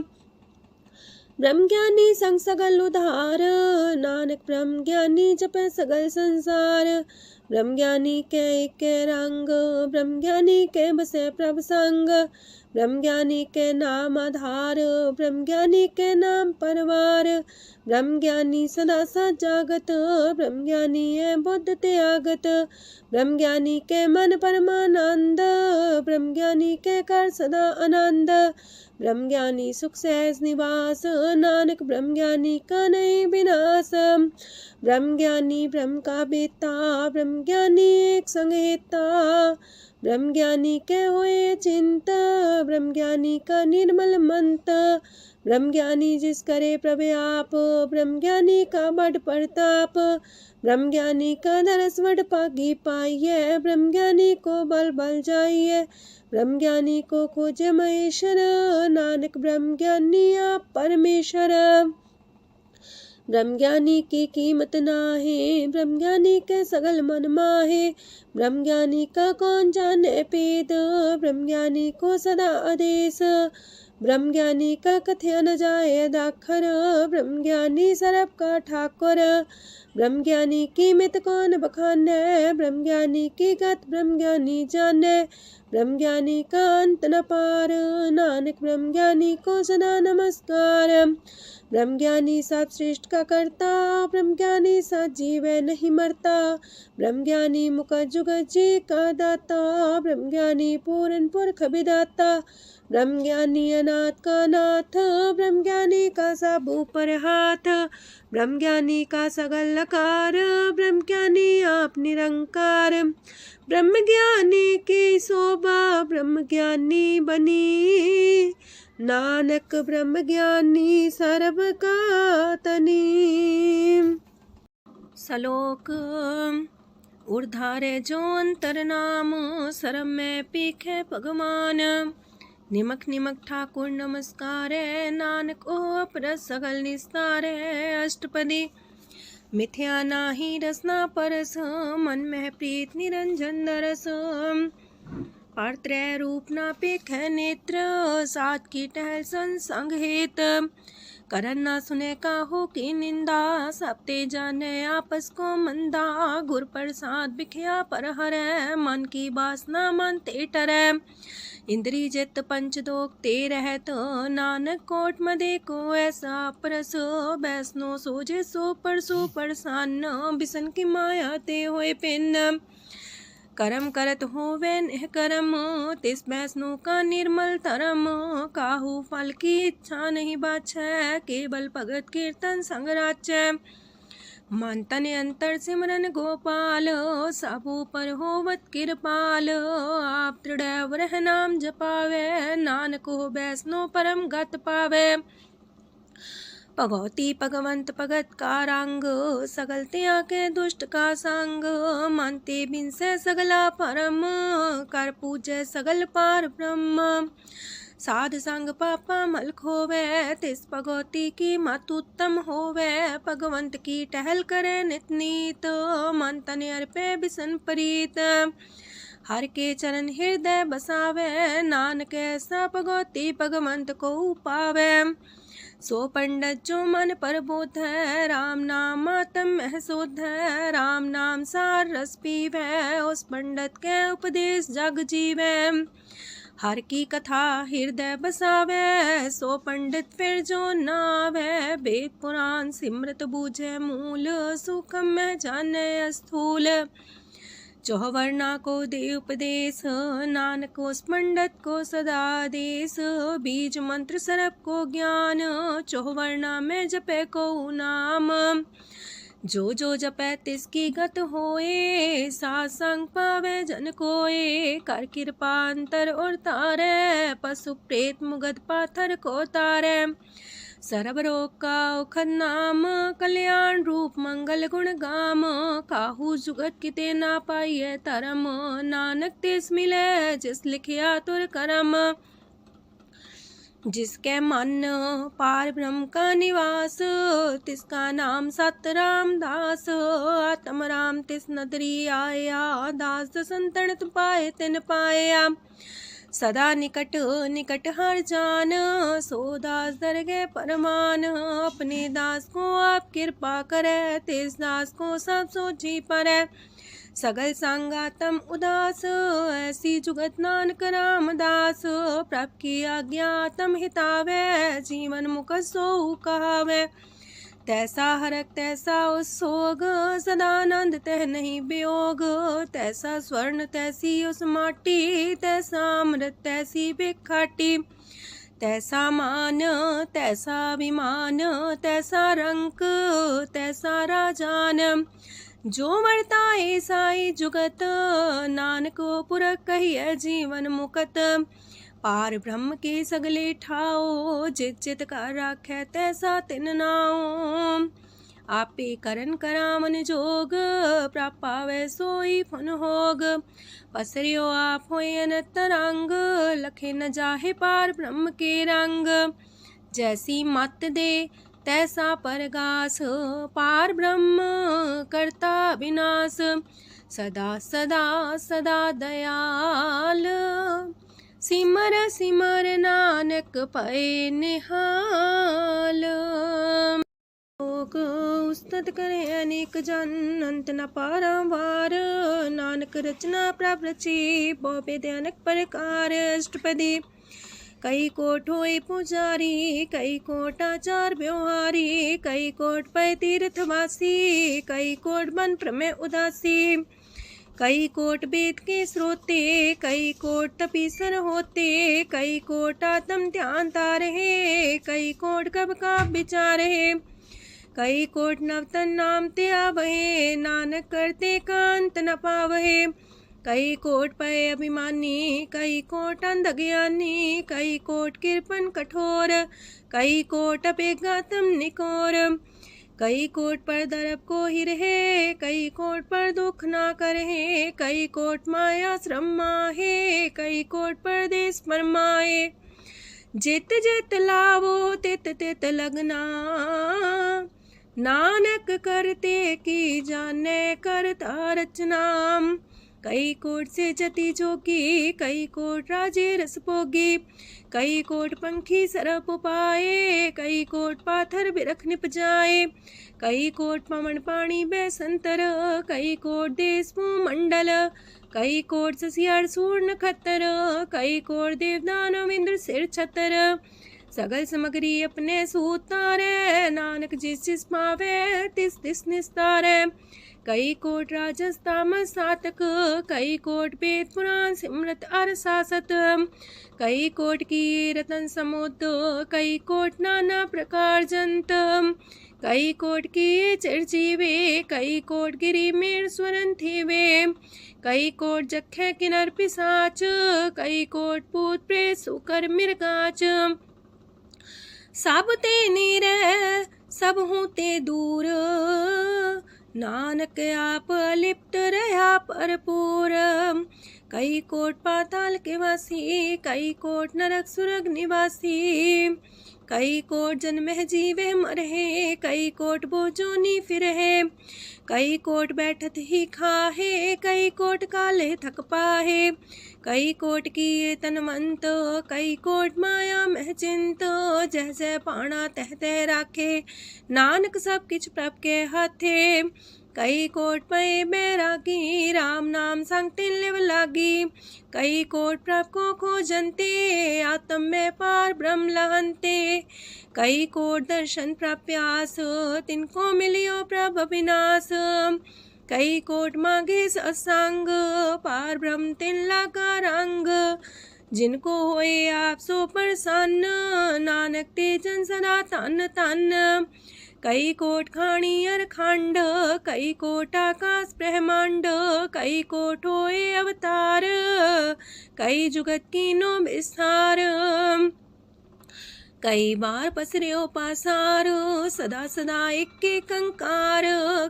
ब्रह्म ज्ञानी संग सगल उधार, नानक ब्रह्म ज्ञानी जपे सगल संसार। ब्रह्म ज्ञानी के रंग, ब्रह्म ज्ञानी के बसे प्रभ संग, ब्रह्म ज्ञानी के नाम आधार, ब्रह्म ज्ञानी के नाम परवार। ब्रह्म ज्ञानी सदा सजागत, ब्रह्म ज्ञानी है बुद्ध त्यागत, ब्रह्म ज्ञानी के मन परमानंद, ब्रह्म ज्ञानी के कर सदा आनंद। ब्रह्म ज्ञानी सुख सहज निवास, नानक ब्रह्म ज्ञानी का नहीं विनाश। ब्रह्म ज्ञानी ब्रह्म का बेता, ब्रह्म ज्ञानी एक संग हेता, ब्रह्म ज्ञानी के हुए चिंत, ब्रह्म ज्ञानी का निर्मल मंत। ब्रह्म ज्ञानी जिस करे प्रभु आप, ब्रह्म ज्ञानी का बड़ प्रताप, ब्रह्म ज्ञानी का दरस वड पागी पाइये, ब्रह्म ज्ञानी को बल बल जाइए, ब्रह्म ज्ञानी को खोजे महेश्वर, नानक ब्रह्म ज्ञानी आप परमेश्वर। ब्रह्म ज्ञानी की कीमत नाहे, ब्रह्म ज्ञानी के सगल मन माहे, ब्रह्म ज्ञानी का कौन जाने पेद, ब्रह्म ज्ञानी को सदा आदेश, ब्रह्म ज्ञानी का कथ्य न जाए दाखर, ब्रह्म ज्ञानी सरब का ठाकुर। ब्रह्म ज्ञानी की मित कौन बखाने, ब्रह्म ज्ञानी की गत ब्रह्म ज्ञानी जाने, ब्रह्म ज्ञानी का अंत न पार, नानक ब्रह्म ज्ञानी को सदा नमस्कार। ब्रह्म ज्ञानी सब सृष्ट का करता, ब्रह्म ज्ञानी सजीव नहीं मरता, ब्रह्म ज्ञानी मुख जुग जी का दाता, ब्रह्म ज्ञानी पूरन पुरख विदाता, ब्रह्म ज्ञानी अनाथ का नाथ, ब्रह्म ज्ञानी का सब ऊपर हाथ, ब्रह्म ज्ञानी का सगल लकार, ब्रह्म ज्ञानी आप निरंकार। ब्रह्म ज्ञानी की शोभा ब्रह्म ज्ञानी बनी, नानक ब्रह्म ज्ञानी सर्व का तनी। श्लोक उर्धारे जो अंतर नाम, सरम में पीखे भगवान, निमक निमक ठाकुर नमस्कार, नानक ओ अपर सगल निस्तार। अष्टपदी मिथ्या नाही रसना परस, मन में प्रीत निरंजन दरस, पात्रय रूप ना पेख नेत्र, सात की टहल संसंग हेत, करन ना सुने काहू की निंदा, सब ते जाने आपस को मंदा, गुर प्रसाद बिखया पर हरै, मन की बासना मानते टरै, इंद्री जित पंच दोख ते रहत, नानक कोट मदे को ऐसा परस, बैसनो सोजे सो परसो परसान, बिसन की माया ते होए पिन, करम करत होवे निह करम, तिस बैसनो का निर्मल तरम, काहू फल की इच्छा नहीं बाछै, केवल भगत कीर्तन संग राचै, मन तन अंतर सिमरन गोपाल, सब ऊपर होवत कृपाल, आप दृढ़ वरह नाम जपावे, नानक हो बैसनो परम गत पावे, भगवती भगवंत भगत का रंग, सगल त्याग के दुष्ट का संग, मानते बिन से सगला परम, कर पूजे सगल पार ब्रह्म, साध संग पापा मल खोवे, तिस भगवती की मत उत्तम होवे, भगवंत की टहल करे नित नीत, मन तन अर्पे बिसन प्रीत, हर के चरण हृदय बसावे, नानक ऐसा भगवती भगवंत को पावे, सो पंडित जो मन पर बोध है, राम नाम आत्म में शोध है, राम नाम सार रस पीवे, उस पंडित के उपदेश जग जीवे, हर की कथा हृदय बसावे, सो पंडित फिर जो नावे, वेद पुराण सिमरत बूझे मूल, सूक्ष्म में जाने स्थूल, चौवर्णा को दे उपदेश, नानक उस पंडित को सदा देश, बीज मंत्र सरप को ज्ञान, चौवर्णा में जपे को नाम, जो जो जपे तिसकी गत होए, सात संग पावे जन कोए, कर कृपा अंतर और तारे, पशु प्रेत मुगद पाथर को तारे, सर्व रोग का औखद नाम, कल्याण रूप मंगल गुण गाम, काहू जुगत किते ना पाइये तरम, नानक तिस मिले जिस लिखिया तुर करम, जिसके मन पार ब्रह्म का निवास, तिसका नाम सत रामदास। आत्म राम तिस नदरी आया, दास संतन पाए तिन पाया। सदा निकट निकट हर जान, सो दास दरगे परमान। अपने दास को आप कृपा करे, तिस दास को सब सोची परे। सगल संगातम उदास, ऐसी जुगत नानक रामदास। प्रभ की आज्ञा तम हितावे, जीवन मुख सो कहावे। तैसा हरक तैसा उत्सोग, सदानंद तह नहीं वियोग। तैसा स्वर्ण तैसी उस माटी, तैसा अमृत तैसी भिखाटी। तैसा मान तैसा अभिमान, तैसा रंक तैसा राजान। जो वर्ताए साई जुगत, नानक पुरख कहिए जीवन मुकत। पार ब्रह्म के सगले ठाओ, जित जित कर राखै तैसा तिन नाओ। आपे करन करामन जोग, प्राप पावै सोई फन होग। पसरियो आप होय अनंत रंग, लखे न जाहे पार ब्रह्म के रंग। जैसी मत दे तैसा परगास, पार ब्रह्म करता विनाश। सदा सदा सदा दयाल, सिमर सिमर नानक पए निहाल। लोक उस्तत करे अनेक जन, अंत न पारावार। नानक रचना प्रभ रची, बहु अनेक प्रकार। अष्टपदी कई कोट होए पुजारी, कई कोट आचार व्यवहारी। कई कोट पै तीर्थवासी, कई कोट बन प्रमेय उदासी। कई कोट वेद के स्रोते, कई कोट तपीसर होते। कई कोट आत्म ध्यान तारहे, कई कोट कब का विचार है। कई कोट नवतन नाम ते आवहे, नानक करते कांत न पावहे। कई कोट पय अभिमानी, कई कोट अंधज्ञानी। कई कोट कृपन कठोर, कई कोट अपेगातम निकोर। कई कोट पर दरब को ही रहे, कई कोट पर दुख ना करहे। कई कोट माया श्रम माहे, कई कोट परदेश फरमाए। जित जित लावो तित तित लगना, नानक करते की जाने करता रचना। कई कोट से जति जोगी, कई कोट राजे रस भोगी। कई कोट पंखी सरप पाए, कई कोट पाथर बिरख निप जाए। कई कोट पवन पानी बैसंतर, कई कोट देश मंडल। कई कोट ससियार सूर नखतर, कई कोट देवदानव इंद्र सिर छतर। सगल सामग्री अपने सूतारे, नानक जिस जिस पावे तिस तिस निस्तारे। कई कोट राजस तामस सातक, कई कोट वेद पुराण सिमरत अर सासत। कई कोट की रतन समुद्र, कई कोट नाना प्रकार जंत। कई कोट की चिरजीवे, कई कोट गिरी मेर स्वरन थीवे। कई कोट जखे किनर पिसाच, कई कोट पूत प्रेत सुकर मिर्गाच। सब ते नीरे सब हूँ ते दूर, नानक आप अलिप्त रहा भरपूर। कई कोट पाताल के वासी, कई कोट नरक सुरग निवासी। कई कोट जन्म जीवे मरहे, कई कोट बोजोनी फिरहे। कई कोट बैठत ही खाहे, कई कोट काले थक पाहे। कई कोट किए तनमंत, कई कोट माया मह चिंत। जह जह पाणा तह तह राखे, नानक सब किछ प्रभ के हाथे। कई कोट पए बैरागी, राम नाम संग तिन लिव लागी। कई कोट प्रभ को खोजंते, आत्म में पार ब्रह्म लहंते। कई कोट दर्शन प्रप्यास, तिनको मिलियो प्रभ अविनाश। कई कोट मांगे सत्संग, पार ब्रह्म तिन लागा रंग। जिनको होए आप सो प्रसन्न, नानक तेजन सदा तन तन। कई कोट खाणी अर खंड, कई कोट आकाश ब्रह्मांड। कई कोट होए अवतार, कई जुगत कीनो विस्तार। कई बार पसरियो पासार, सदा सदा एक कंकार।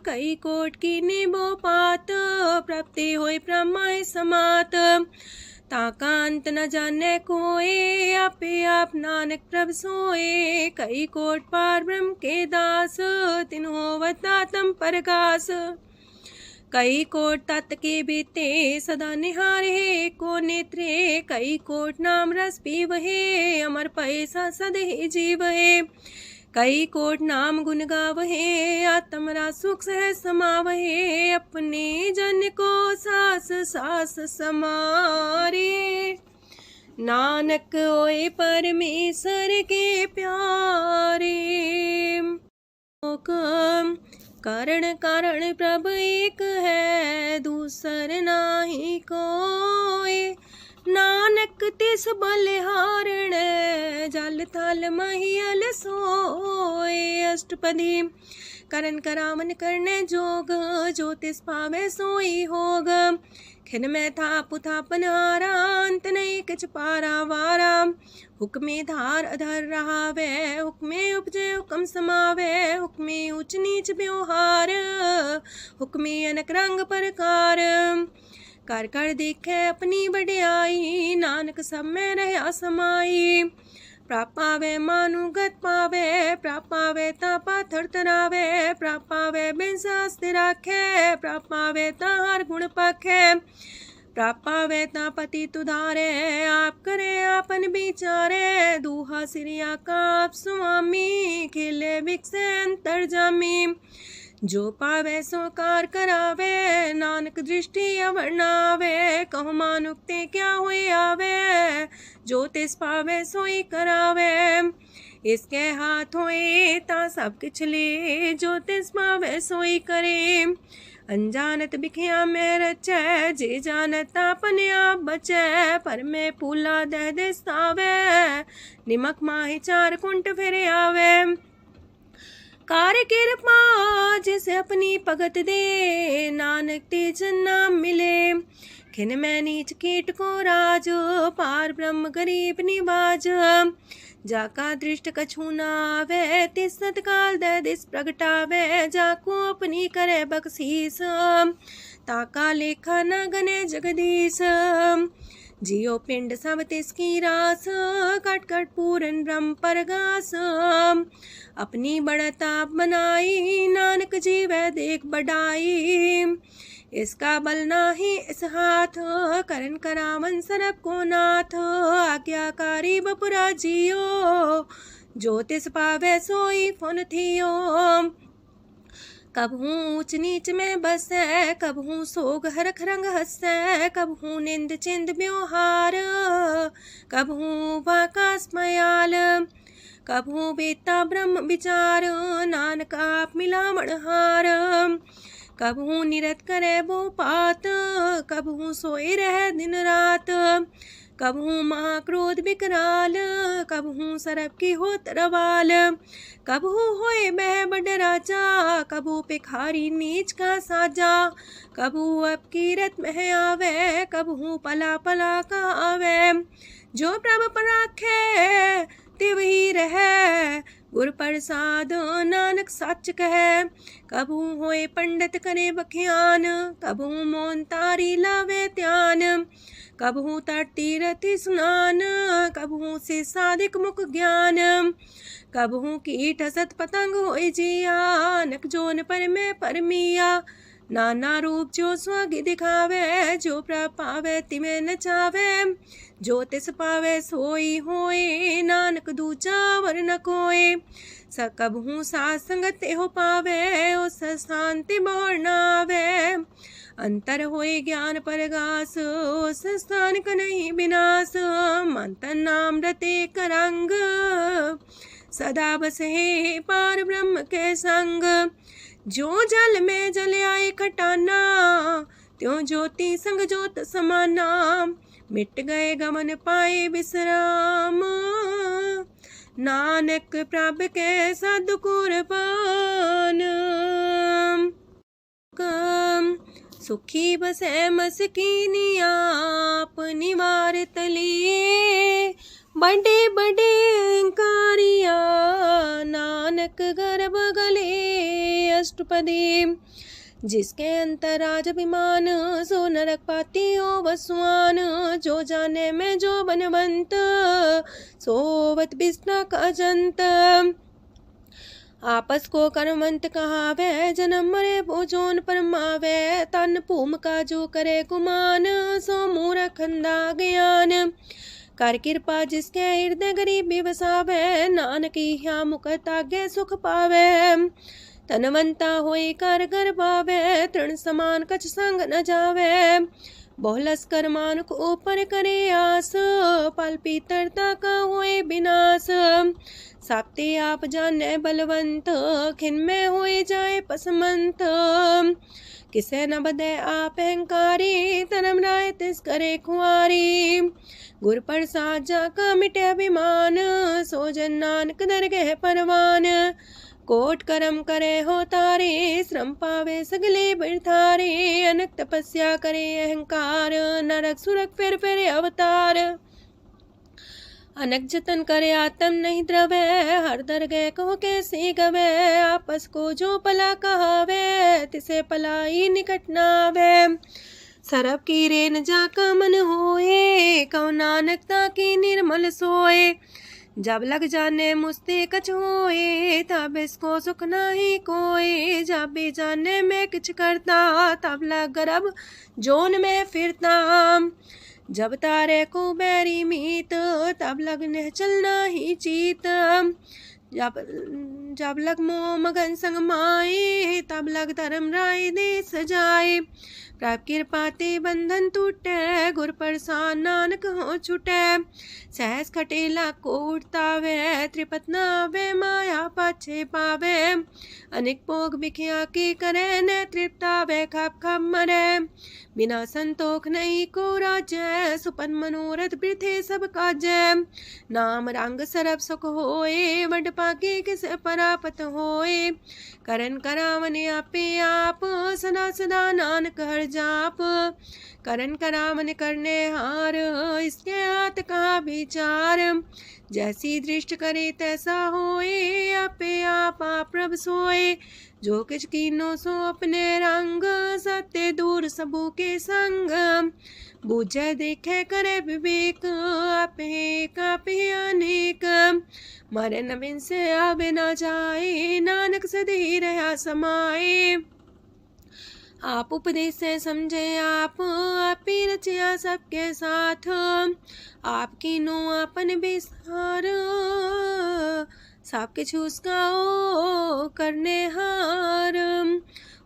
कई कोट की निबो पात, प्राप्ति होय प्रमाय समात। ताका अंत न जाने कोय, आपे आप नानक प्रभ सोए। कई कोट पार ब्रह्म के दास, तिन होवत आत्म परगास। कई कोट तत् के बीते, सदा निहारे को नेत्रे। कई कोट नाम रस पीवहे, अमर पैसा सदहि जीवहे। कई कोट नाम गुण गावहे, आत्मरा सुख सह समावहे। अपने जन को सास सास समारे, नानक होए परमेश्वर के प्यारे। कारण कारण प्रभ एक है, दूसर नाही कोय। नानक तिस बलिहारण, जल थल महियल सोए। अष्टपदी करन करावन करने जोग, जो तिस पावे सोई होग। खिन में थाप थापन हारा, अंत नहीं किछ पारा वारा। हुक्मे धार अधर रहावे, हुक्मे उपजे हुक्म समावे। हुक्मे ऊंच नीच व्यवहार, हुक्मे अनक रंग प्रकार। कर कर देखे अपनी बड़ियाई, नानक सब में रहा समाई। प्राप पावे मानुगत पावे, प्राप पावे ता पाथर तरावे। प्राप पावे बिन शास्त्र राखे, प्राप पावे ता हर गुण पाखे। प्राप पावे ता पति तुधारे, आप करे आपन विचारे। दूहा सिरिया का आप स्वामी, खिले बिकसे अंतर जामी। जो पावे सो कार करावे, नानक दृष्टि अवर्णावे। कहु मानुक्ते क्या हुए आवे, जो तिस पावे सोई करावे। इसके हाथ होए ता सब किछ ले, जो तिस पावे सोई करे। अनजानत बिखिया में रचै, जे जानत अपने आप बचै। पर में फूला दह दिसावे, निमक माही चार कुंट फिर आवे। कार्य कृपा जिसे अपनी भगत दे, नानक तेज नाम मिले। खिन में नीच कीट को राज, पार ब्रह्म गरीब निवाज। जाका दृष्ट कछु न आवे, तिस सतकाल दह दिस प्रगटावे। जाको अपनी करे बख्शीस, ताका लेखा न गने जगदीश। जियो पिंड सब तिसकी रास, कट कट पूरन ब्रह्म परगास। अपनी बढ़ता बनाई, नानक जीवै देख बढ़ाई। इसका बल नाही इस हाथ, करन करावन सरब को नाथ। आज्ञाकारी बपुरा जियो, जो तिस पावे सोई फुन थियो। कबहू ऊंच नीच में बसै, कबहू सोग हरख रंग हंसै। कबहू निंद चिंद व्यवहार, कबहू वाकास मयाल। कबहू बेता ब्रह्म विचार, नानक आप मिलावण हार। कबहू निरत करे वो पात, कबहू सोए रह दिन रात। कबहू महाक्रोध विकराल, कबहू सरब की होत रवाल। कबहू होए बह बड़ राजा, कबहू भिखारी नीच का साजा। कबहू अब कीरत में आवे, कबहू पला पला का आवे। जो प्रभ पर राखे तिव ही रहे, गुर प्रसाद नानक सच कहे। कबहू होए पंडित करे बख्यान, कबहू मौन तारी लावे ध्यान। कबहू तट तीरथि स्नान, कबहू से साधिक मुख ज्ञान। कबहू कीट हसत पतंग होए जिया, नक जोन पर में परमिया। नाना रूप जो स्वागी दिखावे, जो प्रभ पावे तिमें नचावे। जो तिस पावे सोई होए, नानक दूजा वर न कोय। सकबहू साथ संगत हो पावे, उस शांति मोर नावे। अंतर होए ज्ञान परगास, उस स्थान का नहीं विनाश। मंतन नाम रते करंग, सदा बसे पार ब्रह्म के संग। जो जल में जल आए खटाना, त्यों ज्योति संग ज्योत समाना। मिट गए गमन पाए विश्राम, नानक प्रभ के सद्कुरबान। सुखी बसे मस्कीनी आप निवार तलिए। बड़े बड़े कारिया, नानक गर्भ गले। अष्टपदी जिसके अंतराज अभिमान, सो नरक पाती हो वसुआन। जो जाने में जो बनवंत, सोवत बिस्ना का जंत। आपस को कर्मंत कहावे, जन्म मरे भोजोन परमावे। तन भूम का जो करे गुमान, सो मूर्ख अंधा ज्ञान। कर कृपा जिसके हृदय गरीबी बसावे, नानक यहाँ मुख तागे सुख पावे। तनवंता होई कर घर पावे, तृण समान कछ संग न जावे। बहुलस कर मानुक ऊपर करे आस, पल पीतरता का होए विनाश। साप्ते आप जाने बलवंत, खिन में होए जाए पसमंत। किसे न बदे आप अहंकारी, धर्म राय तिस करे खुआरी। गुर प्रसाद जाका मिटे अभिमान, सो जन नानक दरगह परवान। कोट करम करे हो तारे, श्रम पावे सगले बिरथारे। अनक तपस्या करे अहंकार, नरक सुरक फिर अवतार। अनक जतन करे आत्म नहीं द्रवे, हर दरगह को कैसे गवे। आपस को जो पला कहावे, तिसे पलाई निकट नावे। सरब की रेन जाका मन होए, कौ नानकता की निर्मल सोए। जब लग जाने मुझते कछ होए, तब इसको सुख नाही कोई। जब भी जाने में किछ करता, तब लग गर्भ जोन में फिरता। जब तारे को बैरी मीत, तब लगने चलना ही चीत। जब लग मोह मगन संग माए, तब लग धर्म राय दे सजाए। प्रभ कृपा ते बंधन टूटे, गुर प्रसाद नानक हो छूटे। सहस खटेला को उठतावे, त्रिपत नावे माया पाछे पावे। अनेक भोग बिखिया की करे, न तृप्तावे खप खप मरे। बिना संतोख नहीं को राज्य, सुपन मनोरथ वृथे सब काजै। नाम रंग सरब सुख होए, वड पाके किस परापत होए। करन करावन आपे आप, सदा सदा नानक हर जाप। करन करावन करने हार, इसके हाथ का विचार। जैसी दृष्ट करे तैसा होए, आपे आप प्रभ सोए। जो किछ कीनो सो अपने रंग, सत्य दूर सबू के संग। बूझे देखे करे विवेक, आपे अनेक। मरे न बिन से आवे न जाए, नानक सदी रहा समाए। आप उपदेश से समझे आप ही रचिया सबके साथ। आपकी नो आपन विस्तार, सबके छूसकाओ करने हार।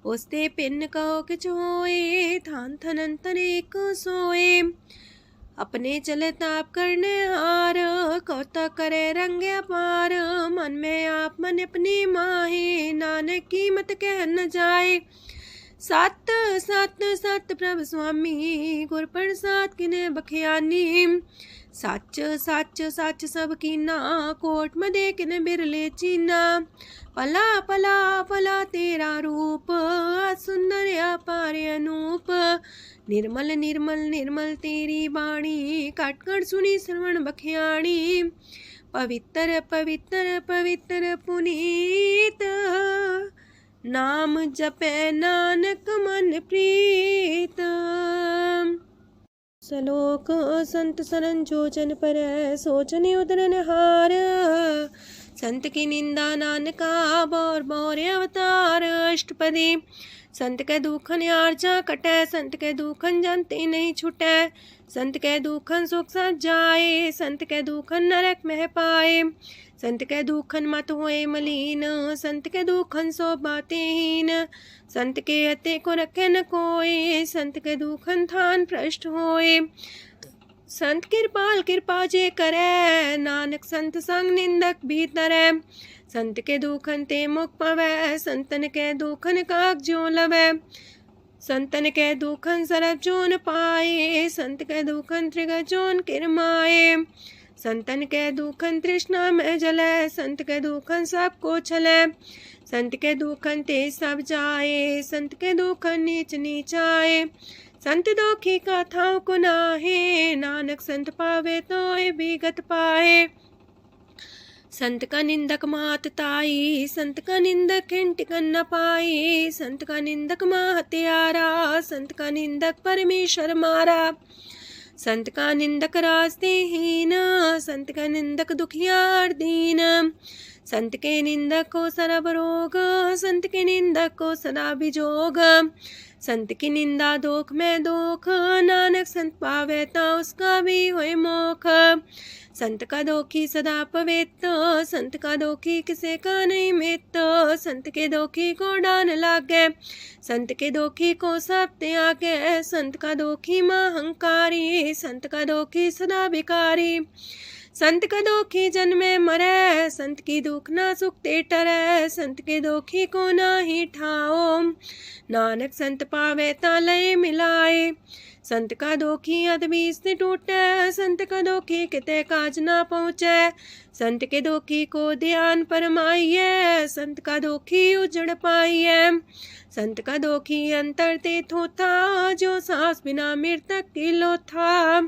उसते पिन कहो किछ होए, थान थनंतर एक सोए। अपने चले ताप करने हार, कौतक करे रंग अपार। मन में आप मन अपनी माहे, नानक की मत कह न जाए। सत सत सत प्रभ स्वामी, गुर प्रसाद किने बखियानी। सच सच सच सब कीना, कोट मदे किने बिरले चीना। पला पला पला तेरा रूप, सुंदर अपार अनूप। निर्मल निर्मल निर्मल तेरी बाणी, काट कर सुनी श्रवण बखियाणी। पवित्र पवित्र पवित्र पुनीत, नाम जपे नानक मन प्रीत। सलोक संत सरन जोचन पर, सोचन उदरन हार। संत की निंदा नानका, बौर बौर अवतार। अष्टपदी संत के दुखन आर्जा कटै, संत के दुखन जानते नहीं छुटै। संत के दुखन सुख सज जाए, संत के दुखन नरक में पाए। संत के दुखन मत होए मलीन, संत के दुखन सो बातें हीन। संत के अते को रखे न कोई, संत के दुखन थान भ्रष्ट होए। संत कृपाल कृपा जे करे, नानक संत संग निंदक भीतरै। संत के दुखन ते मुख पवै, संतन के दुखन काग जो लवै। संतन के दुखन सरब जोन पाए, संत के दुखन त्रिगत जोन किरमाए। संतन के दुखन तृष्णा में जले, संत के दुखन सबको छले। संत के दुखन ते सब जाए, संत के दुखन नीच नीचाए। संत दोखी का थाव को नाहे, नानक संत पावे तो भी गत पाए। संत का निंदक मात ताई, संत का निंदक हिंट न पाई, संत का निंदक माँ हत्यारा, संत का निंदक परमेश्वर मारा। संत का निंदक रास्ते हीन, संत का निंदक दुखियार दीन, संत के निंदक को सरब रोग, संत के निंदक को सदा बिजोग। संत की निंदा दोख में दोख, नानक संत पावे ता उसका भी होए मोख। संत का दोखी सदा पवित्र, संत का दोखी किसे का नहीं मित, संत के दोखी को डान लागे, संत के दोखी को सब त्यागे, संत का दोखी महंकारी, संत का दोखी सदा भिकारी। संत का दोखी जन्मे मरे, संत की दुख ना सुख ते टरे, संत के दोखी को ना ही ठाओ, नानक संत पावे ता लय मिलाए। संत का दोखी अदबीस से टूटे, संत का दोखी किते काज ना पहुँचे, संत के दोखी को ध्यान परमाइए, संत का दोखी उजड़ पाइए। संत का दोखी अंतर ते थोथा, जो सांस बिना मृतक की लोथा।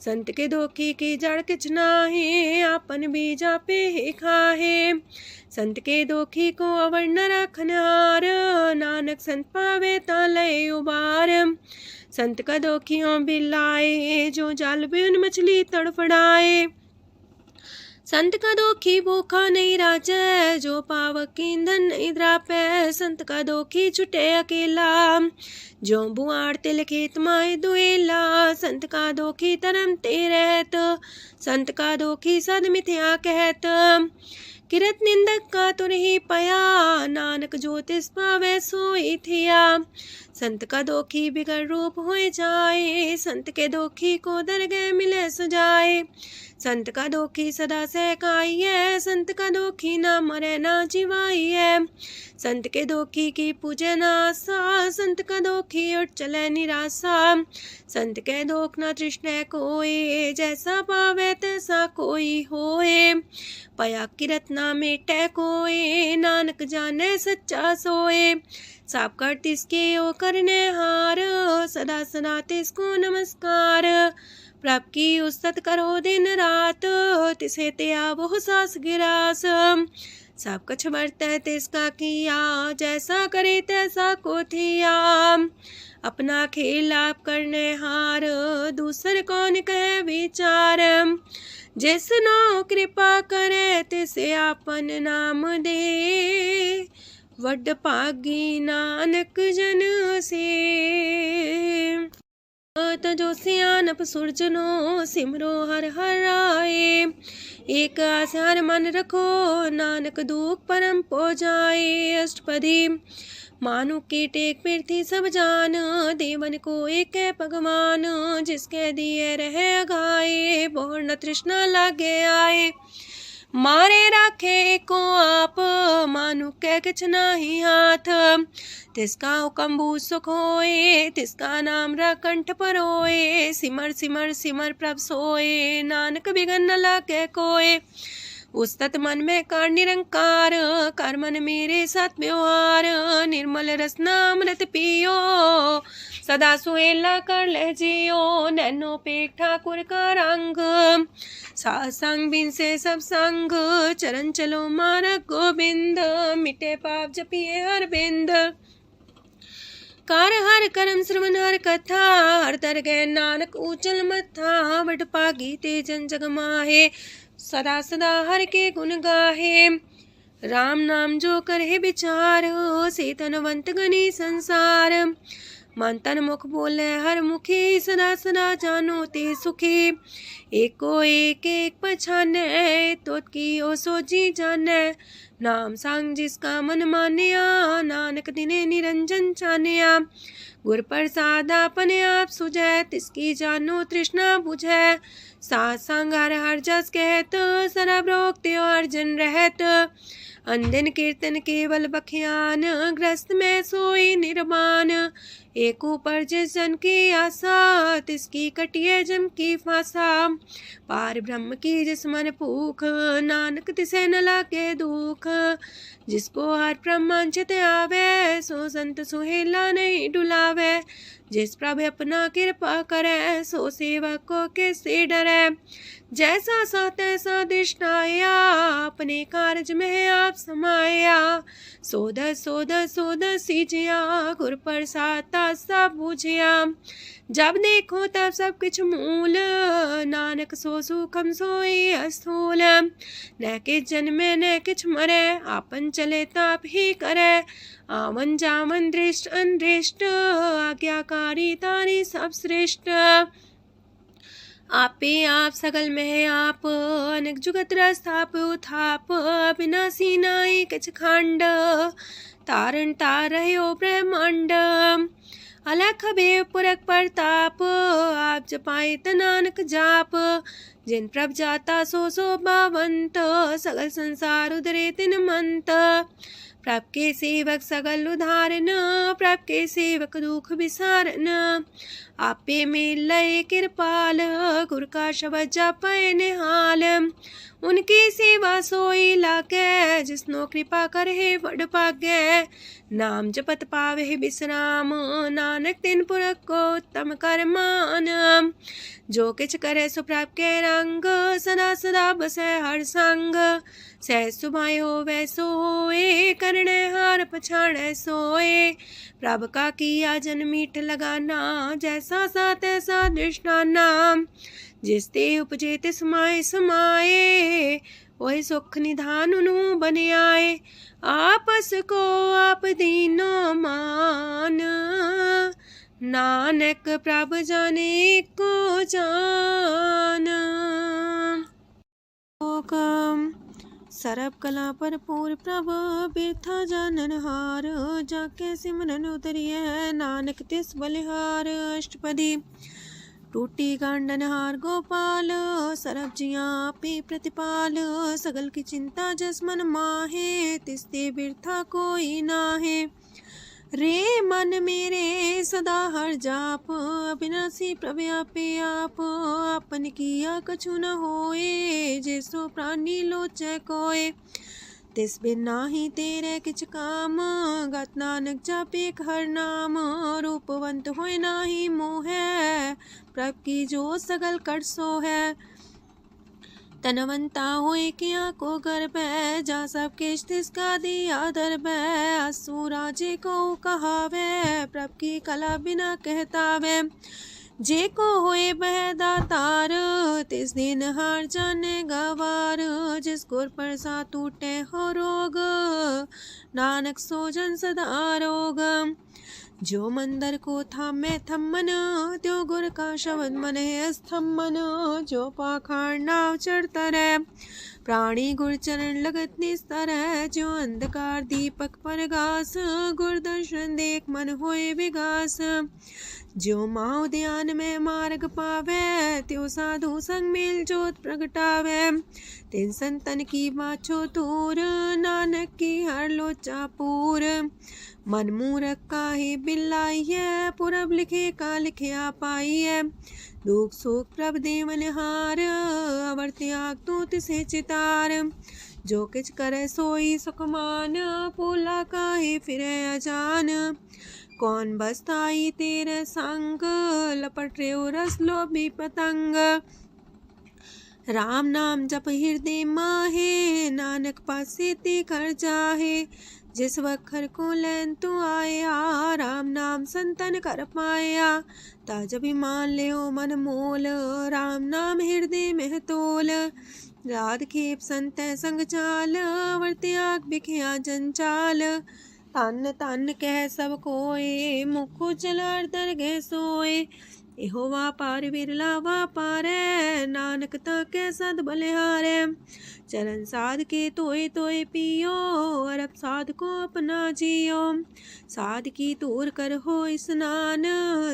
संत के दोखी की जड़ किछ नाहे, आपन बीजा पे ही खाहे। संत के दोखी को अवर न रखनहार, नानक संत पावे ता लय उबार। संत का दोखियों बिलाए, जो जाल बिन मछली तड़फड़ाए। संत का दोखी भूखा नहीं राजे, जो पावक ईंधन नहीं द्रापे। संत का दोखी छुटे अकेला, जो बुआड़ तिल खेत माए दुएला। संत का दोखी तरम ते रहत, संत का दोखी सद मिथ्या कहत। किरत निंदक का तुर ही पया, नानक जो तिस पावे सोई थिया। संत का दोखी बिगड़ रूप होए जाए, संत के दोखी को दरगह मिले सुजाए। संत का दोखी सदा सहकाइए, संत का दोखी ना मरे ना जीवाइए। संत के दोखी की पूजे ना आशा, संत का दोखी उठ चले निराशा। संत के दोख ना तृष्णा कोई, जैसा पावे तैसा कोई होए। पया किरत ना मेटे कोई, नानक जाने सच्चा सोए। साप कर तिसके ओ करने हार, सदा सदा तिसको नमस्कार। प्रभ की उस्तत करो दिन रात, तिसे त्या वो सास गिरास। सब कुछ बरते तिसका किया, जैसा करे तैसा को थिया। अपना खेल आप करने हार, दूसर कौन कहे विचार। जिसनो कृपा करे तिसे आपन नाम दे, वड पागी नानक जन से। तजो सियानप सुरजनो, सिमरो हर हर आए। एक आस हर मन रखो, नानक दुख परम पो जाए। अष्टपदी मानु के टेक पृथ्वी सब जान, देवन को एक है भगवान। जिसके दिए रहे अघाए, बोर न तृष्णा लागे आए। मारे राखे को आप, मानु के किछ नाही हाथ। तिसका हुक्म बूझ सुख होए, तिसका नाम रकंठ पर होए। सिमर सिमर सिमर प्रभ सोए, नानक बिगन न लागे कोय। उस्तत मन में कर निरंकार, कर मन मेरे साथ व्यवहार। निर्मल रसना अमृत पियो, सदा सुहेला कर ले जियो। नैनो पेट ठाकुर का रंग, सासंग बिन से सब संग। चरण चलो मार्ग गोविंद, मिटे पाप जपिए हर बिंद। कार हर करम श्रवण हर कथा, हर तर गए नानक ऊचल मथा। वड पागी ते जन जग माहे, सदा सदा हर के गुण गाहे। राम नाम जो करे विचार, से तनवंत गनी संसार। मन तन मुख बोले हर मुखी, सदा सदा जानो ते सुखी। एको एक एक पछाने, तोत की ओ सोची जाने। नाम सांग जिसका मन मानिया, नानक दिने निरंजन चानिया। गुर प्रसाद अपने आप सुझे, तिसकी जानो तृष्णा बुझे। साथ संग हर हर जस कहत, सरब रोग त्यो अर्जन रहत। अंदिन कीर्तन केवल बख्यान, ग्रस्त में सोई निर्माण। एक ऊपर जिस जन की आशा, तिसकी कटिए जम की फांसा। पार ब्रह्म की जिस मन भूख, नानक तिसे न लागे दुख। जिसको हर ब्रह्मांचित आवे, सो संत सुहेला नहीं डुलावे। जिस प्रभु अपना कृपा करे, सो सेवक को किससे डरे। जैसा सा तैसा दृष्टाया, अपने कारज में आप समाया। सोध सोध सोध सीजिया, गुर प्रसाद सब बूझिया। जब देखो तब सब कुछ मूल, नानक सो सुखम सोई अस्थूल। न किछ जन्मे न किछ मरे, आपन चले ताप ही करे। आवन जावन दृष्ट अनदृष्ट, आज्ञाकारी तारी सब श्रेष्ठ। आपे आप सगल में आप, अनेक जुगत रस्थाप उथाप। अविनाशी नाई किछ खंड, तारण तार रह्यो ब्रह्मांड। अलख बेव पुरख प्रताप, आप जपाए नानक जाप। जिन प्रभ जाता सो शोभावंत, सगल संसार उधरे तिन मंत। प्रभ के सेवक सगल उधारन, प्रभ के सेवक दुख विसारन। आपे में लय कृपाल, गुर का शब्द जपै निहाल। उनकी सेवा सोई लागे, जिसनो कृपा करे वड पागे। नाम जपत पावे विश्राम, नानक तिन पुरख को उत्तम कर मान। जो किछ करे सो प्रभ के रंग, सदा सदा बसै हर संग। सह सुभाए होवै सो होए, करणे हार पछाड़ै सोए। प्रभ का किया जन मीठ लगाना, जैसा सा तैसा दृष्टाना। जिस ते उपजे तिस माए समाए, वही सुख निधान उनु बन आए। आपस को आप दीनो मान, नानक प्रभ जाने को जान। सरब कला पर पूर प्रभ, बिरथा जानन हार। जाके सिमरन उतरिय, नानक तिस बलिहार। अष्टपदी। टूटी गांडन हार गोपाल, सरब जिया पे प्रतिपाल। सगल की चिंता जस मन माहे, तिसते बिरथा कोई नाहे। रे मन मेरे सदा हर जाप, अविनाशी प्रभु आपे आप। आपन किया कछु न होए, जैसो प्राणी लोचै कोय। तिस बिन नाही तेरे किछ काम, गत नानक जापे हर नाम। रूपवंत होय नाही मोह, प्रभ की जो सगल कर सो है। तनवंता होए किया को गर्भ, जा सब किछ तिसका दिया दर्ब। असुराजे को कहावे, प्रभ की कला बिना कहतावे। जे को होए बह दातार, तिस दिन हार जाने गवार। जिस गुर प्रसाद टूटे हो रोग, नानक सो जन सदा रोग। जो मंदर को थामे थम्मन, त्यो गुर का शब्द मन है स्तम्भन। जो पाखाड़ नाव चढ़ता रहे, प्राणी गुर चरण लगत निस्तर है। जो अंधकार दीपक पर घास, गुर दर्शन देख मन होए विगास। जो माओ ध्यान में मार्ग पावे, त्यो साधु संग मेल जोत प्रगटावे। तिन संतन की बाछो तूर, नानक की हर लोचा पूर। मन मूरख काहे बिलाइए, पुरब लिखे का लिखिया पाइए। दुख सुख प्रभ देवन हार, अवर त्याग तू तिसे चितार। जो किछ करे सोई सुखमान, पोला काहे फिरे अजान। कौन बसताई तेरे संग, लपट रे रस लोभी पतंग। राम नाम जप हृदय माहे, नानक पासे ते कर जाहे। जिस वखर को लैन तू आया, राम नाम संतन कर पाया। ताज अभिमान ले ओ मन मोल, राम नाम हृदय में तोल। राध खेप संत संग चाल, वर त्याग बिखिया जंचाल। तन तन कह सब कोय, मुखो चलार दरगह सोए। एहो वापार विरला वापारै, नानक ताके सद बलिहारै। चरण साध के तोय तोय पियो, अरब साध को अपना जियो। साध की तूर कर हो स्नान,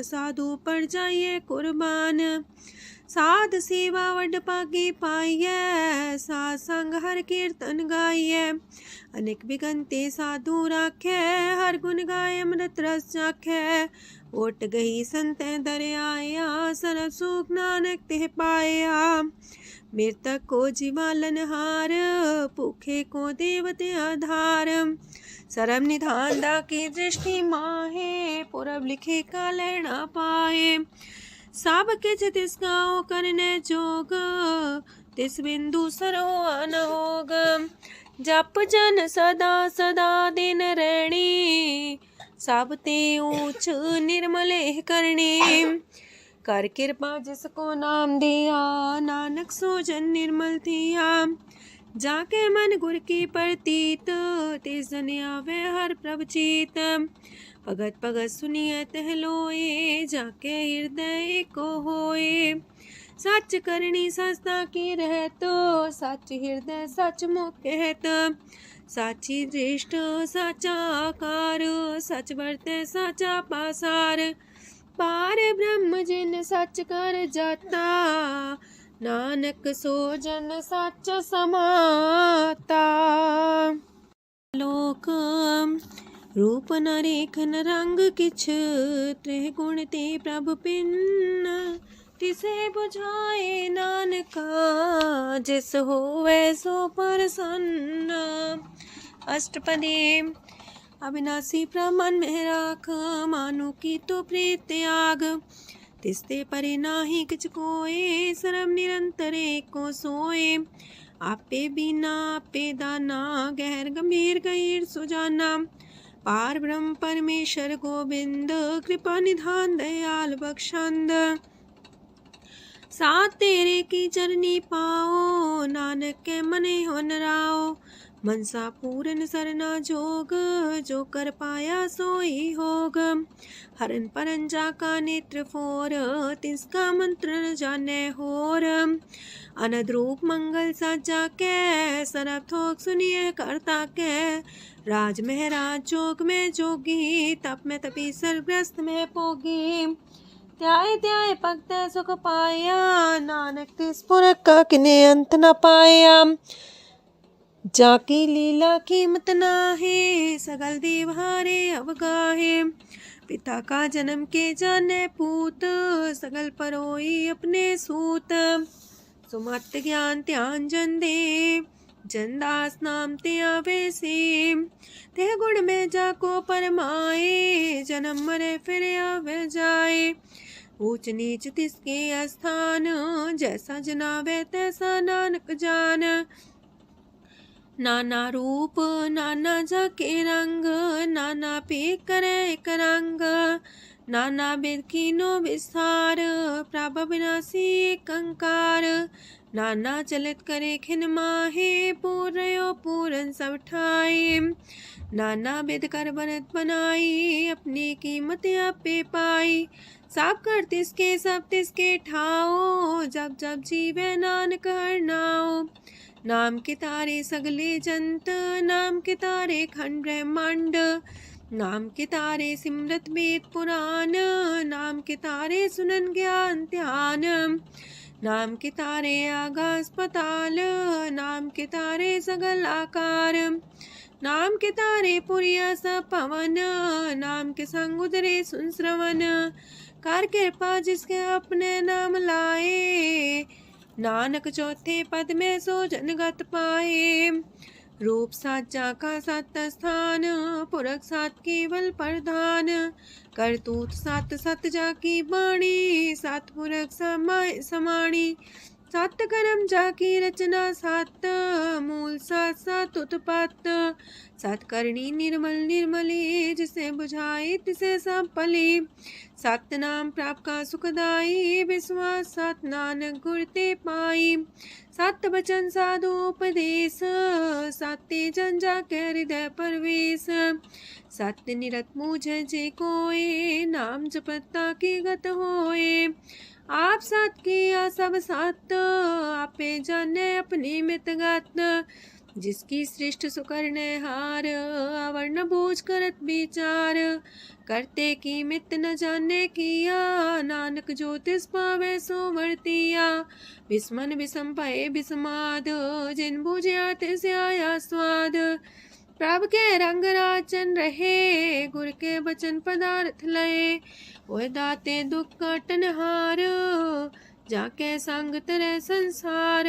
साधु पर जाइए कुर्बान। साध सेवा वड पागे पाइए, साध संग हर कीर्तन गाइए। अनेक बिगंते साधु राखे, हर गुण गाय अमृत रस चाखे। ओट गई संत दर आया, सरब सुख नानक ते पाया। मृतक को जीवालन हार, भूखे को देवते आधार। सरम निधान डाकी दृष्टि माहे, पूरब लिखे का लेना पाए। साब के तिस गाँव करने जोग, तिस बिंदु सरो अनहोग। जप जन सदा सदा दिन रैणी, साबते ऊंच निर्मले करणी। कर कृपा जिसको नाम दिया, नानक सो जन निर्मल थिया। जाके मन गुर की प्रतीत, तिस जन आवे हर प्रभ चीत। भगत भगत सुनिए तह लोए, जाके हृदय को होए। सच करनी सस्ता की रहत, सच हृदय सच मुख कहत। साची दृष्ट साचा आकार, सच बरते साचा पासार। पार ब्रह्म जिन सच कर जाता, नानक सो जन सच समाता। लोक रूप न रेखन रंग किछ, त्रिह गुण ते प्रभ पिन। तिसे बुझाए नानका, जिस होवे सो प्रसन्न। अष्टपदी। अविनाशी प्रमन में राख, मानो की तो प्रीत त्याग। तिसते परे नाही किछ कोय, सरम निरंतर एको सोए। आपे बिना आपे दाना, गहर गंभीर गहीर सुजाना। पार ब्रह्म परमेश्वर गोविंद, कृपा निधान दयाल बख्शंद। साथ तेरे की चरनी पाओ, नानक के मने हो नराओ। मनसा पूरन सरना जोग, जो कर पाया सोई होग। हरन परन जाका नेत्र फोर, तिसका मंत्र न जाने होर। अनद रूप मंगल साजा के, सरब थोक सुनिए करता के। राज महराज जोग में जोगी, तप में तपी सरग्रस्त में पोगी। त्याय त्याय भक्त सुख पाया, नानक तिस पुरख का किने अंत न पाया। जाकी लीला कीमत नाहे, सगल देव हारे अवगाहे। पिता का जन्म के जाने पूत, सगल परोई अपने सूत। सुमत ज्ञान ध्यान जन दे, जनदास नाम ते आवे से। ते गुण में जाको परमाए, जन्म मरे फिर आवे जाए। ऊंच नीच तिसके स्थान, जैसा जनावे तैसा नानक जान। नाना रूप नाना जाके रंग, नाना पे करे एक रंग। नाना विध कीनो विस्तार, प्रभ विनाशी एक अंकार। नाना चलित करे खिन माहे, पूर्यो पूरन सब ठाए। नाना विध कर बनत बनाई, अपनी कीमत आपे पाई। सब कर तिसके सब तिसके ठाओ, जब जब जीवे नानक हर नाओ। नाम के तारे सगले जंत, नाम के तारे खंड ब्रह्मांड। नाम के तारे सिमरत वेद पुराण, नाम के तारे सुनन ज्ञान ध्यान। नाम के तारे आकाश पताल, नाम के तारे सगल आकार। नाम के तारे पुरिया सब पवन, नाम के संग उदरे सुन श्रवण। कर कृपा जिसके अपने नाम लाए, नानक चौथे पद में सो जनगत पाए। रूप साचा का सत स्थान, पुरख सात केवल प्रधान। करतूत सत सत जाकी बाणी, सत पुरख समाय समाणी। सत कर्म जाकी रचना सत, मूल सात सात उत्पत्त। सत करणी निर्मल निर्मली, जिसे बुझाई तिसे सब पली। सत नाम प्राप का सुखदाई, विश्वास सत नानक गुर ते पाई। सत बचन साधु उपदेश, सत्य जन जाके हृदय परवेश। सत्य निरत मुझे जे कोय, नाम जपता की गत होए। आप सत किया सब सत, आपे जाने अपनी मित गत। जिसकी सृष्ट सुकरने हार, अवर्ण बूझ करत विचार। करते की मित न जाने किया, नानक जो तिस पावे सो वर्तिया। विस्मन विषम भय विषमाद, जिन बुझिया तिस आया स्वाद। प्रभ के रंग राचन रहे, गुर के बचन पदार्थ लय। ओए दाते दुख काटन हार, जाके संग तरे संसार।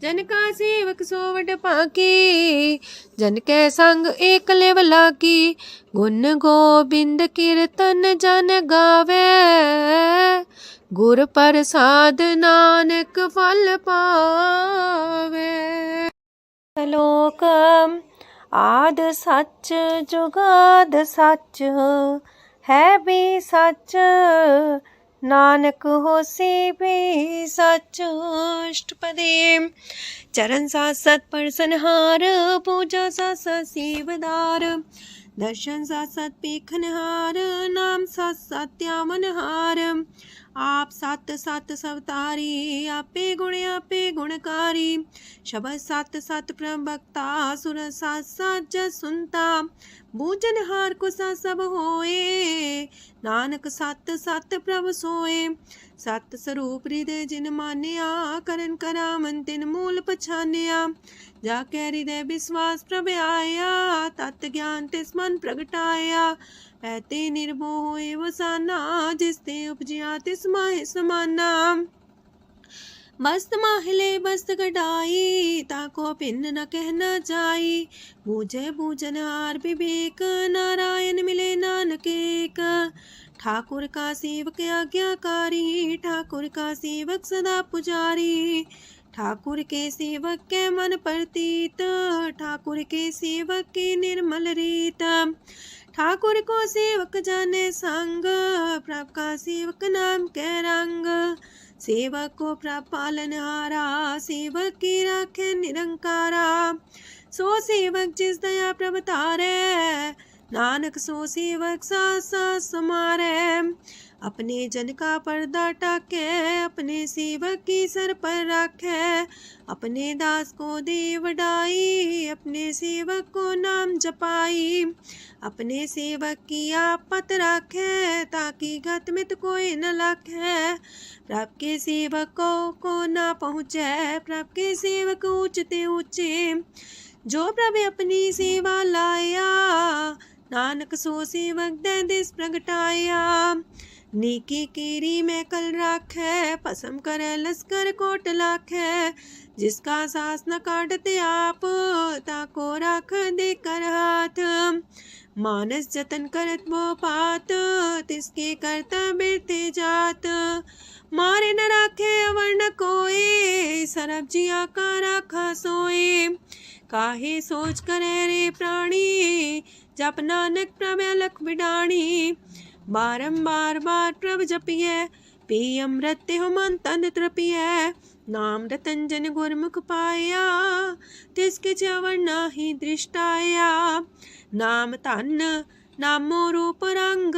जन का सेवक सोवट पाकी, जन के संग एक लेवला की। गुण गोबिंद कीर्तन जन गावे, गुर प्रसाद नानक फल पावे। श्लोक आद सच जुगाद सच, है भी सच नानक होसी भी सच। अष्टपदी चरण साथ सत परसनहार, पूजा साथ सत सेवदार। दर्शन साथ सत पेखनहार, नाम साथ सत्यावनहार। आप सत सत सवतारी, आपे गुणकारी। शबद सत सत प्रवक्ता, सुर साथ सत जस सुनता। बूझनहार को सा सब होए, नानक सत सत प्रभ सोए। सत स्वरूप हृदय जिन मानिया, करन करावन तिन मूल पछानिया। जाके हृदय विश्वास प्रभ आया, तत् ज्ञान तिस मन प्रगटाया। ऐते निर्भो होए वसाना, जिसते उपजिया तिस माहि समाना। मस्त माहिले बस्त कटाई, ताको भिन्न न कहना जाई। बूझे बूझनहार विवेक, नारायण मिले नानक एक। ठाकुर का सेवक आज्ञाकारी, ठाकुर का सेवक सदा पुजारी। ठाकुर के सेवक के मन प्रतीत, ठाकुर के सेवक के निर्मल रीत। ठाकुर को सेवक जाने संग, प्रभ का सेवक नाम के रंग। सेवक को प्रभ पालनहारा, सेवक की राखे निरंकारा। सो सेवक जिस दया प्रभ तारे, नानक सो सेवक साथ साथ समारे। अपने जन का पर्दा टाके, अपने सेवक की सर पर रखे। अपने दास को दे वडाई, अपने सेवक को नाम जपाई। अपने सेवक की आपत राखे, ताकि गत मित कोई न लाखे। प्रभ के सेवकों को ना पहुँचे, प्रभ के सेवक ऊंचते ऊंचे। जो प्रभु अपनी सेवा लाया, नानक सो सेवक दे दिस प्रगटाया। नीकी कीरी में कल राखे, पसम करे लश्कर कोट लाखे। जिसका सास न काटते आप, ताको राख दे कर हाथ। मानस जतन करत वो पात, तिसके करता बिरते जात। मारे न राखे अवर न कोई, सरब जिया का राखा सोए। काहे सोच करे रे प्राणी, जप नानक प्रभ अलख बिडाणी। बारंबार बार प्रभ जपिए, पी अमृत तेहु मन तन तृपिए। नाम रतन जन गुरमुख पाया, तिसके चवर नाही दृष्टाया। नाम धन नामो रूप रंग,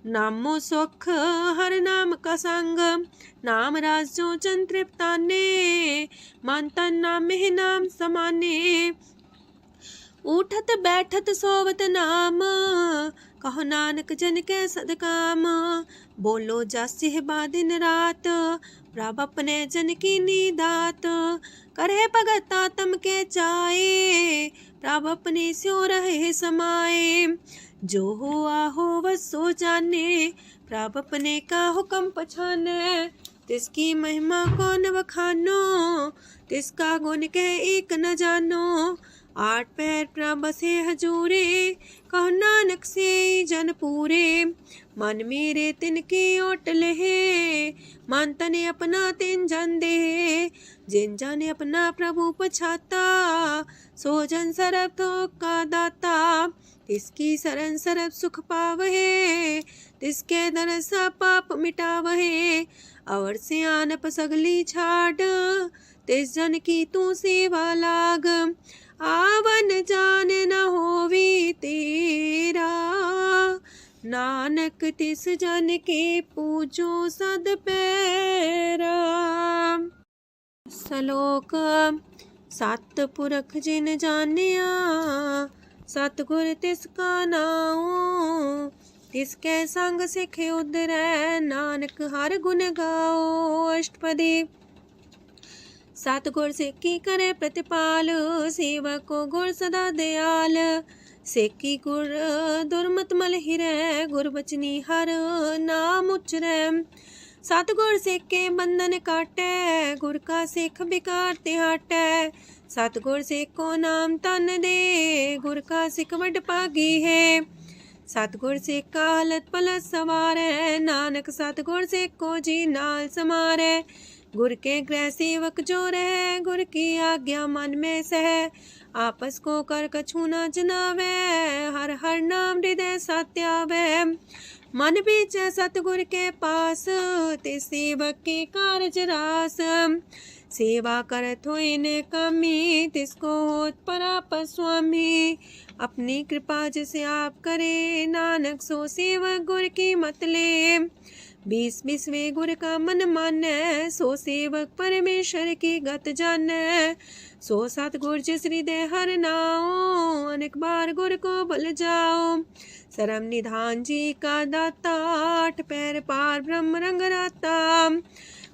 नामो सुख हर नाम का संग। नाम राज जो जन तृप्ताने, मन तन नाम ही नाम समाने। उठत बैठत सोवत नाम, कहो नानक जन के सदकाम। बोलो जासी बा दिन रात, प्रभ अपने जन की नीदात। करे भगत आत्म के चाए, प्रभ अपने स्यो रहे समाए। जो हो आहो वसो जाने, प्रभ अपने का हुक्म पछाने। तिसकी महिमा कौन बखानो, तिसका गुण के एक न जानो। आठ पैर प्रभ बसे हजूरे, कहो नानक से जन पूरे। मन मेरे तिनकी ओट लहे, मन तने अपना तिन जन दे। जिन जन अपना प्रभु पछाता, सो जन सरब थोक का दाता। तिसकी शरण सरब सुख पावहे, तिसके दरसा पाप मिटावहे। अवर से आनप सगली छाड़, तिस जन की तू सेवा लाग। आवन जान न होवी तेरा, नानक तिस जन के पूजो सद पैरा। श्लोक सत पुरख जिन जानिया, सतगुर तिसका नाओ। तिसके संग सिखे उदरै, नानक हर गुण गाओ। अष्टपदी सतगुर सिक्की करे प्रतिपाल, सेवक को गुर सदा दयाल। सेकी गुर दुर्मत मल हिरै, गुर बचनी हर नाम उचरै। सतगुर सिख के बंधन काटे, गुर का सिख बिकार ते हटे। सतगुर सिख को नाम तन दे, गुर का सिख वड भागी है। सतगुर सिख का हलत पलत सवार है, नानक सतगुर सिख को जी नाल समारे। गुर के गृह सेवक जो रहे, गुर की आज्ञा मन में सह। आपस को कर कछु न जनावे, हर हर नाम हृदय सत्यावे। मन बीचे सतगुर के पास, ते सेवक के कारज रास। सेवा करत होए ने कामी, तिसको होत पराप स्वामी। अपनी कृपा जिसे आप करे, नानक सो सेवक गुर की मत ले। 20 गुर का मन माने, सो सेवक परमेश्वर की गत जाने। सो सतगुर जिस हृदय हर नाओ, अनेक बार गुर को बल जाओ। सरम निधान जी का दाता, 8 पैर पार ब्रह्म रंग राता।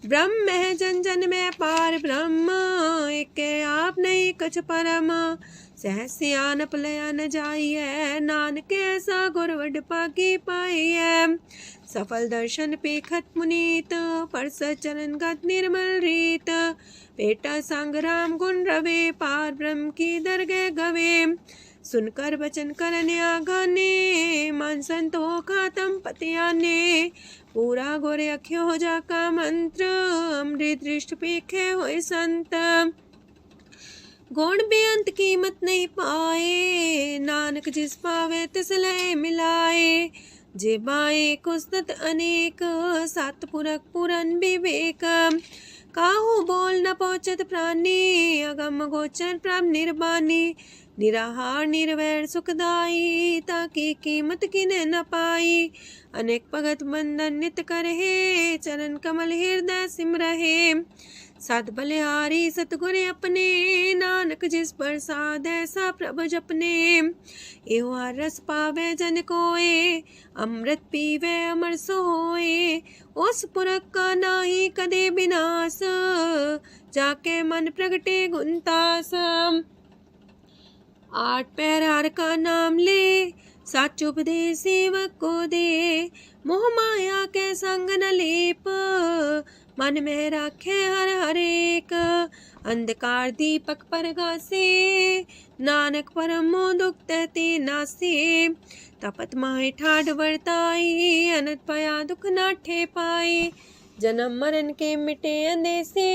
ब्रह्म है जन जन में पार ब्रह्म, एक आप नहीं कछ परम। सहस सियानप लया न जाइए, नानक ऐसा गुर वड पाकी पाई है। सफल दर्शन पेखत मुनीत, परस चरण गत निर्मल रीत। पेटा संग राम गुण रवे, पार ब्रह्म की दरगह गवे। सुनकर वचन करन आगाने, मन संतो खातम पतियाने। पूरा गोरे अख्यो हो जाका मंत्र, अमृत दृष्ट पेखे होए संत। गुण बेअंत कीमत नहीं पाए, नानक जिस पावे तिस लय मिलाए। जे बाए कुस्तत अनेक, सतपुरख पुरन विवेक। काहू बोल न पहुँचत प्राणी, अगम गोचर प्रभ निर्बानी। निराहार निर्वैर सुखदाई, ताकि कीमत किने न पाई। अनेक भगत बंधन नित करहे, चरण कमल हृदय सिमरहे। सत बलिहारी सतगुर अपने, नानक जिस प्रसाद ऐसा प्रभ जपने। एहो हर रस पावे जन कोय, अमृत पीवे अमर सोए। उस पुरख का नाही कदे विनाश, जाके मन प्रगटे गुणतास। 8 पैर हर का नाम ले, सच उपदेश सेवक को दे। मोह माया के संग न लेप, मन में राखे हर हर एक। अंधकार दीपक परगासे, नानक परम मोह दुख तहते नासे। तपत माहे ठाड वर्ताई, अनंत पया दुख नाठे पाए। जन्म मरण के मिटे अंदेसे,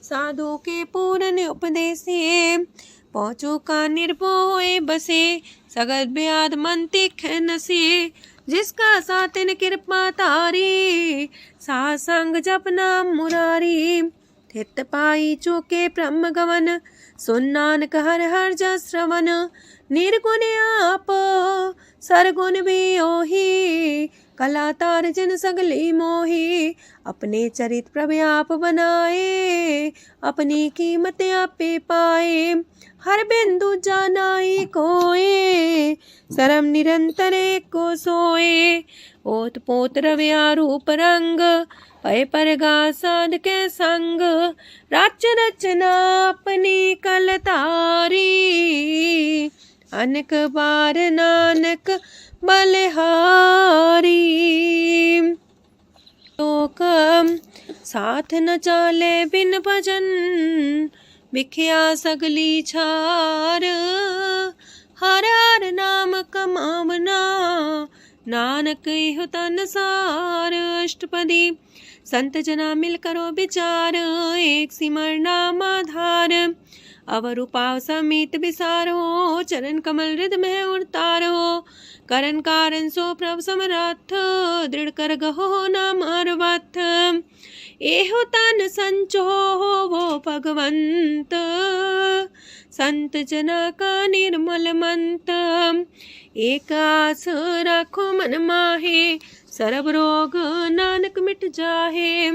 साधु के पूरन उपदेसे। पहुँचो का निर्भय होए बसे, सगल ब्याद मन तीखे नसे। जिसका सातिन कृपा तारी, साध संग जप नाम मुरारी। थित पाई चूके ब्रह्म गवन, सुन नानक हर हर जस श्रवण। निर्गुण आप सरगुण भी ओही, कला तार जिन सगली मोही। अपने चरित प्रभु आप बनाए, अपनी कीमत आपे पाए। हर बिंदु जानाई कोए, सरम निरंतर को सोए। ओत पोत रव्या रूप रंग, पय परगा साध के संग। राच रचना अपनी कल तारी, अनेक बार नानक बलिहारी। लोक साथ न चाले बिन भजन, बिख्या सगली छार। हर हर नाम कमावना, नानक इह तन सार। अष्टपदी संत जना मिल करो विचार, एक सिमर नाम आधार। अवर उपाव समीत विसार हो, चरण कमल हृदय में उतार हो। करन कारण सो प्रभ समरथ, दृढ़ कर गहो नाम अर्वथ। एहो तन संचो हो वो भगवंत, संत जना का निर्मल मंत। एक आस राखो मन माहे, सरब रोग नानक मिट जाहे।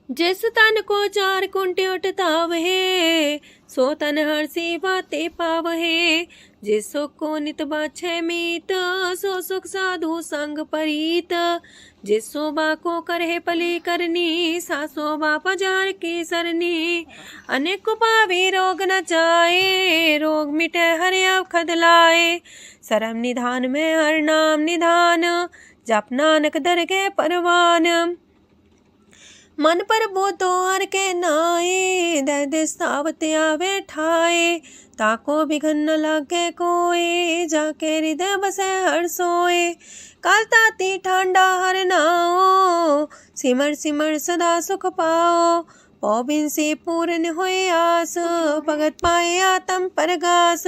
जिस तन को 4 कुंटे उठतावहे, सो तन हर सेवा ते पावहे। जिस सुख को नित बाछे मीत, सो सुख साधु संग परीत। जिस शोभा को करहे पली करनी, सा शोभा पजार की सरनी। अनेक पावी रोग न जाए, रोग मिटे हर अवखद लाए। सरम निधान में हर नाम निधान, जप नानक दरगह परवान। मन पर बोतो हर के नाए, दर्द सावत आवे ठाए। ताको बिघन न लागे कोई, जाके हृदय बसे हर सोए। काल ताती ठांडा हर नाओ, सिमर सिमर सदा सुख पाओ। पौबिन से पूर्ण होए आस, भगत पाए आत्म परगास।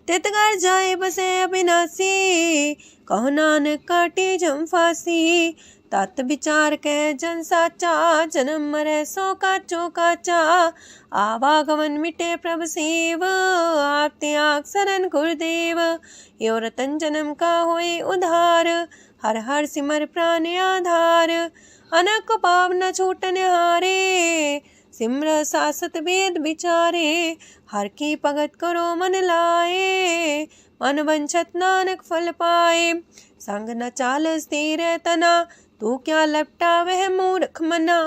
तित घर जाए बसे अविनाशी, कहो नानक काटे जम फांसी। तत् विचार कह जन साचा, जन्म मरै सो काचो काचा। आवागमन मिटे प्रभ सेव, आप त्याग शरण गुरुदेव। यो रतन जन्म का होए उधार, हर हर सिमर प्राण आधार। अनक पाव न छूटन हारे, सिमर सासत वेद विचारे। हर की भगत करो मन लाए, मन वंछत नानक फल पाए। संग न चालस तेरे तना, तू क्या लपटा वह मूर्ख मना।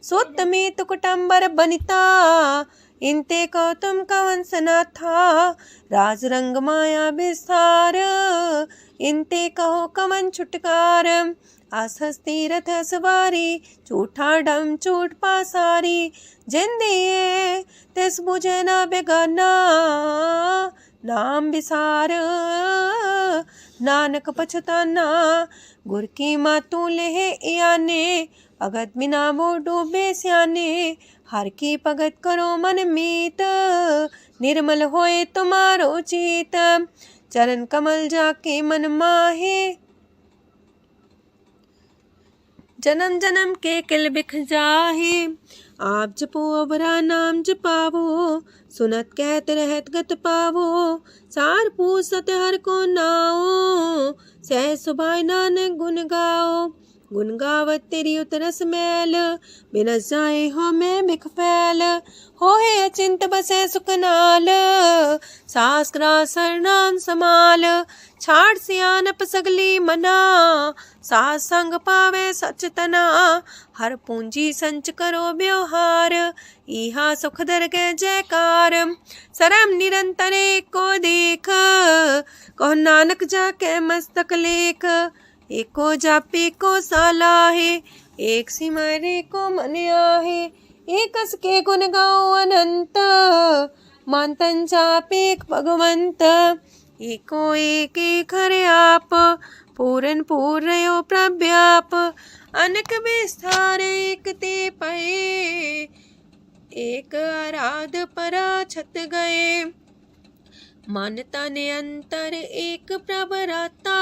सुत में तु कुटुंबर बनिता, इनते को तुम कवन सना था। राज रंग माया विस्तार, इनते कहो कवन छुटकार। आस तीरथ सवारी, झूठा डम झूठ पासारी। जिंदिए तिस बुझे ना बेगाना, नाम विसार नानक पछताना। गुर की मातू लेह याने, भगत बिना वो डूबे स्याने। हर की भगत करो मन मीत, निर्मल होए तुम्हारो चित। चरण कमल जाके मन माहे, जन्म जन्म के किल बिख जाहे। आप जपो अवरा नाम जपावो, सुनत कहत रहत गत पावो। सार पूसत हर को नाओ, सह सुभाय नानक गुण गाओ। गुण गावत तेरी उतरस मैल, बिनस जाए हो मैं बिख फैल। होए अचिंत बसे सुखनाल, सास ग्रास सरनाम समाल। छाड़ सियानप सगली मना, सास संग पावे सच तना। हर पूंजी संच करो व्यवहार, इहा सुख दरगह जयकार। सरम निरंतर को देख, कहो नानक जाके मस्तक लेख। एको जापे को सालाहे, एक सिमरे को मन आहे। एकस के गुण गाओ अनंत, मानतन जापे भगवंत। एको एक एक हरे आप, पूरन पूर्णयो प्रव्याप। अनक विस्तार एक ते पए, एक आराध परा छत गए। मन तन अंतर एक प्रभ राता,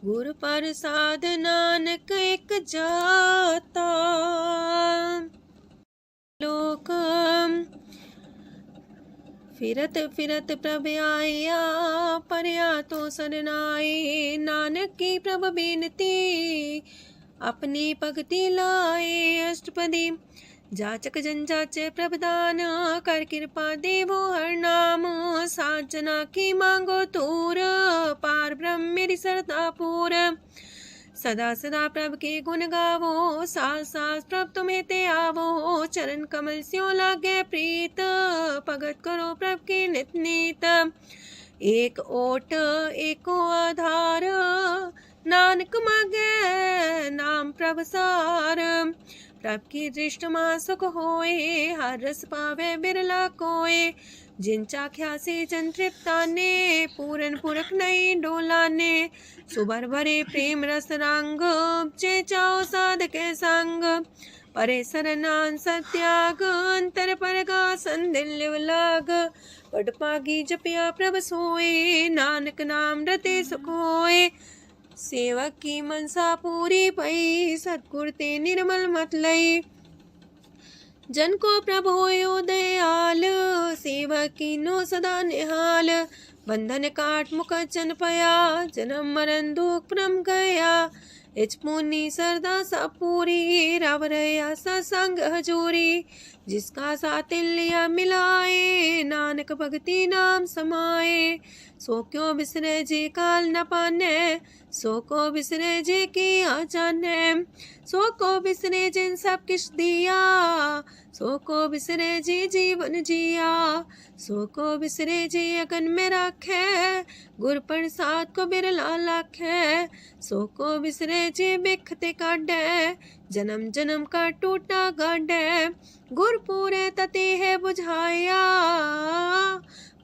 गुर प्रसाद नानक एक जाता। लोक फिरत फिरत प्रभ आया, परया तो सरनाए। नानक की प्रभ बेनती, अपनी भगति लाए। अष्टपदी जाचक जन जाचे प्रभदान, कर कृपा देवो हर नाम। सात जना की मांगो तूर, पार ब्रह्म मेरी सरदा पूर। सदा सदा प्रभ के गुण गावो, सास सास प्रभ तुम्हें ते आवो। चरण कमल स्यों लागे प्रीत, भगत करो प्रभ के नित नीत। एक ओट एको आधार, नानक मांगे नाम प्रभ सार। प्रभ की दृष्ट मां सुख होए, हर रस पावे बिरला कोय। जिन चाख्या से जन तृप्ताने, पूरन पुरख नहीं डोलाने। सुबर भरे प्रेम रस रंग, जे चाओ साध के संग। परे सरनान सत्याग, अंतर परगा संदिल लाग। पट पागी जपिया प्रभ सोए, नानक नाम रते सुख होए। सेवक की मनसा पूरी पई, सतगुर ते निर्मल मत लई। जन को प्रभ होयो दयाल, सेवक की नो सदा निहाल। बंधन काट मुख चन पया, जन्म मरण दुख प्रम गया। इच पुनी सरदा सा पूरी, राव रया सत्संग हजूरी। जिसका सातिल्य मिलाए, नानक भगति नाम समाए। सो क्यों बिसरे जे काल न पाने, सो को बिसरे जे की आ जाने। सो को बिसरे जिन सब किछ दिया, सो को बिसरे जे जीवन जिया। सो को बिसरे जे अगन में राखे, गुर प्रसाद को बिरला लाखे। सो को बिसरे जे बिखते काटे, जन्म जन्म का टूटा गाडे। गुर पूरे तते है बुझाया,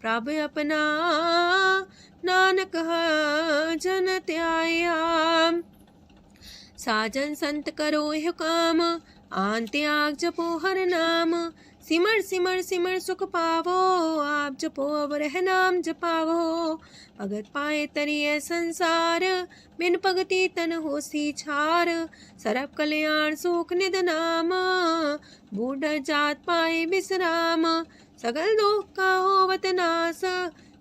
प्रभु अपना नानक जन त्याया। साजन संत करो यह काम, आन त्याग जपो हर नाम। सिमर सिमर सिमर सुख पावो, आप जपो अब रह नाम जपावो। भगत पाए तरिए संसार, बिन भगति तन होसी छार। सरब कल्याण सुख निध नाम, बूढ़ जात पाए विश्राम। सगल दुख का होवत नाश,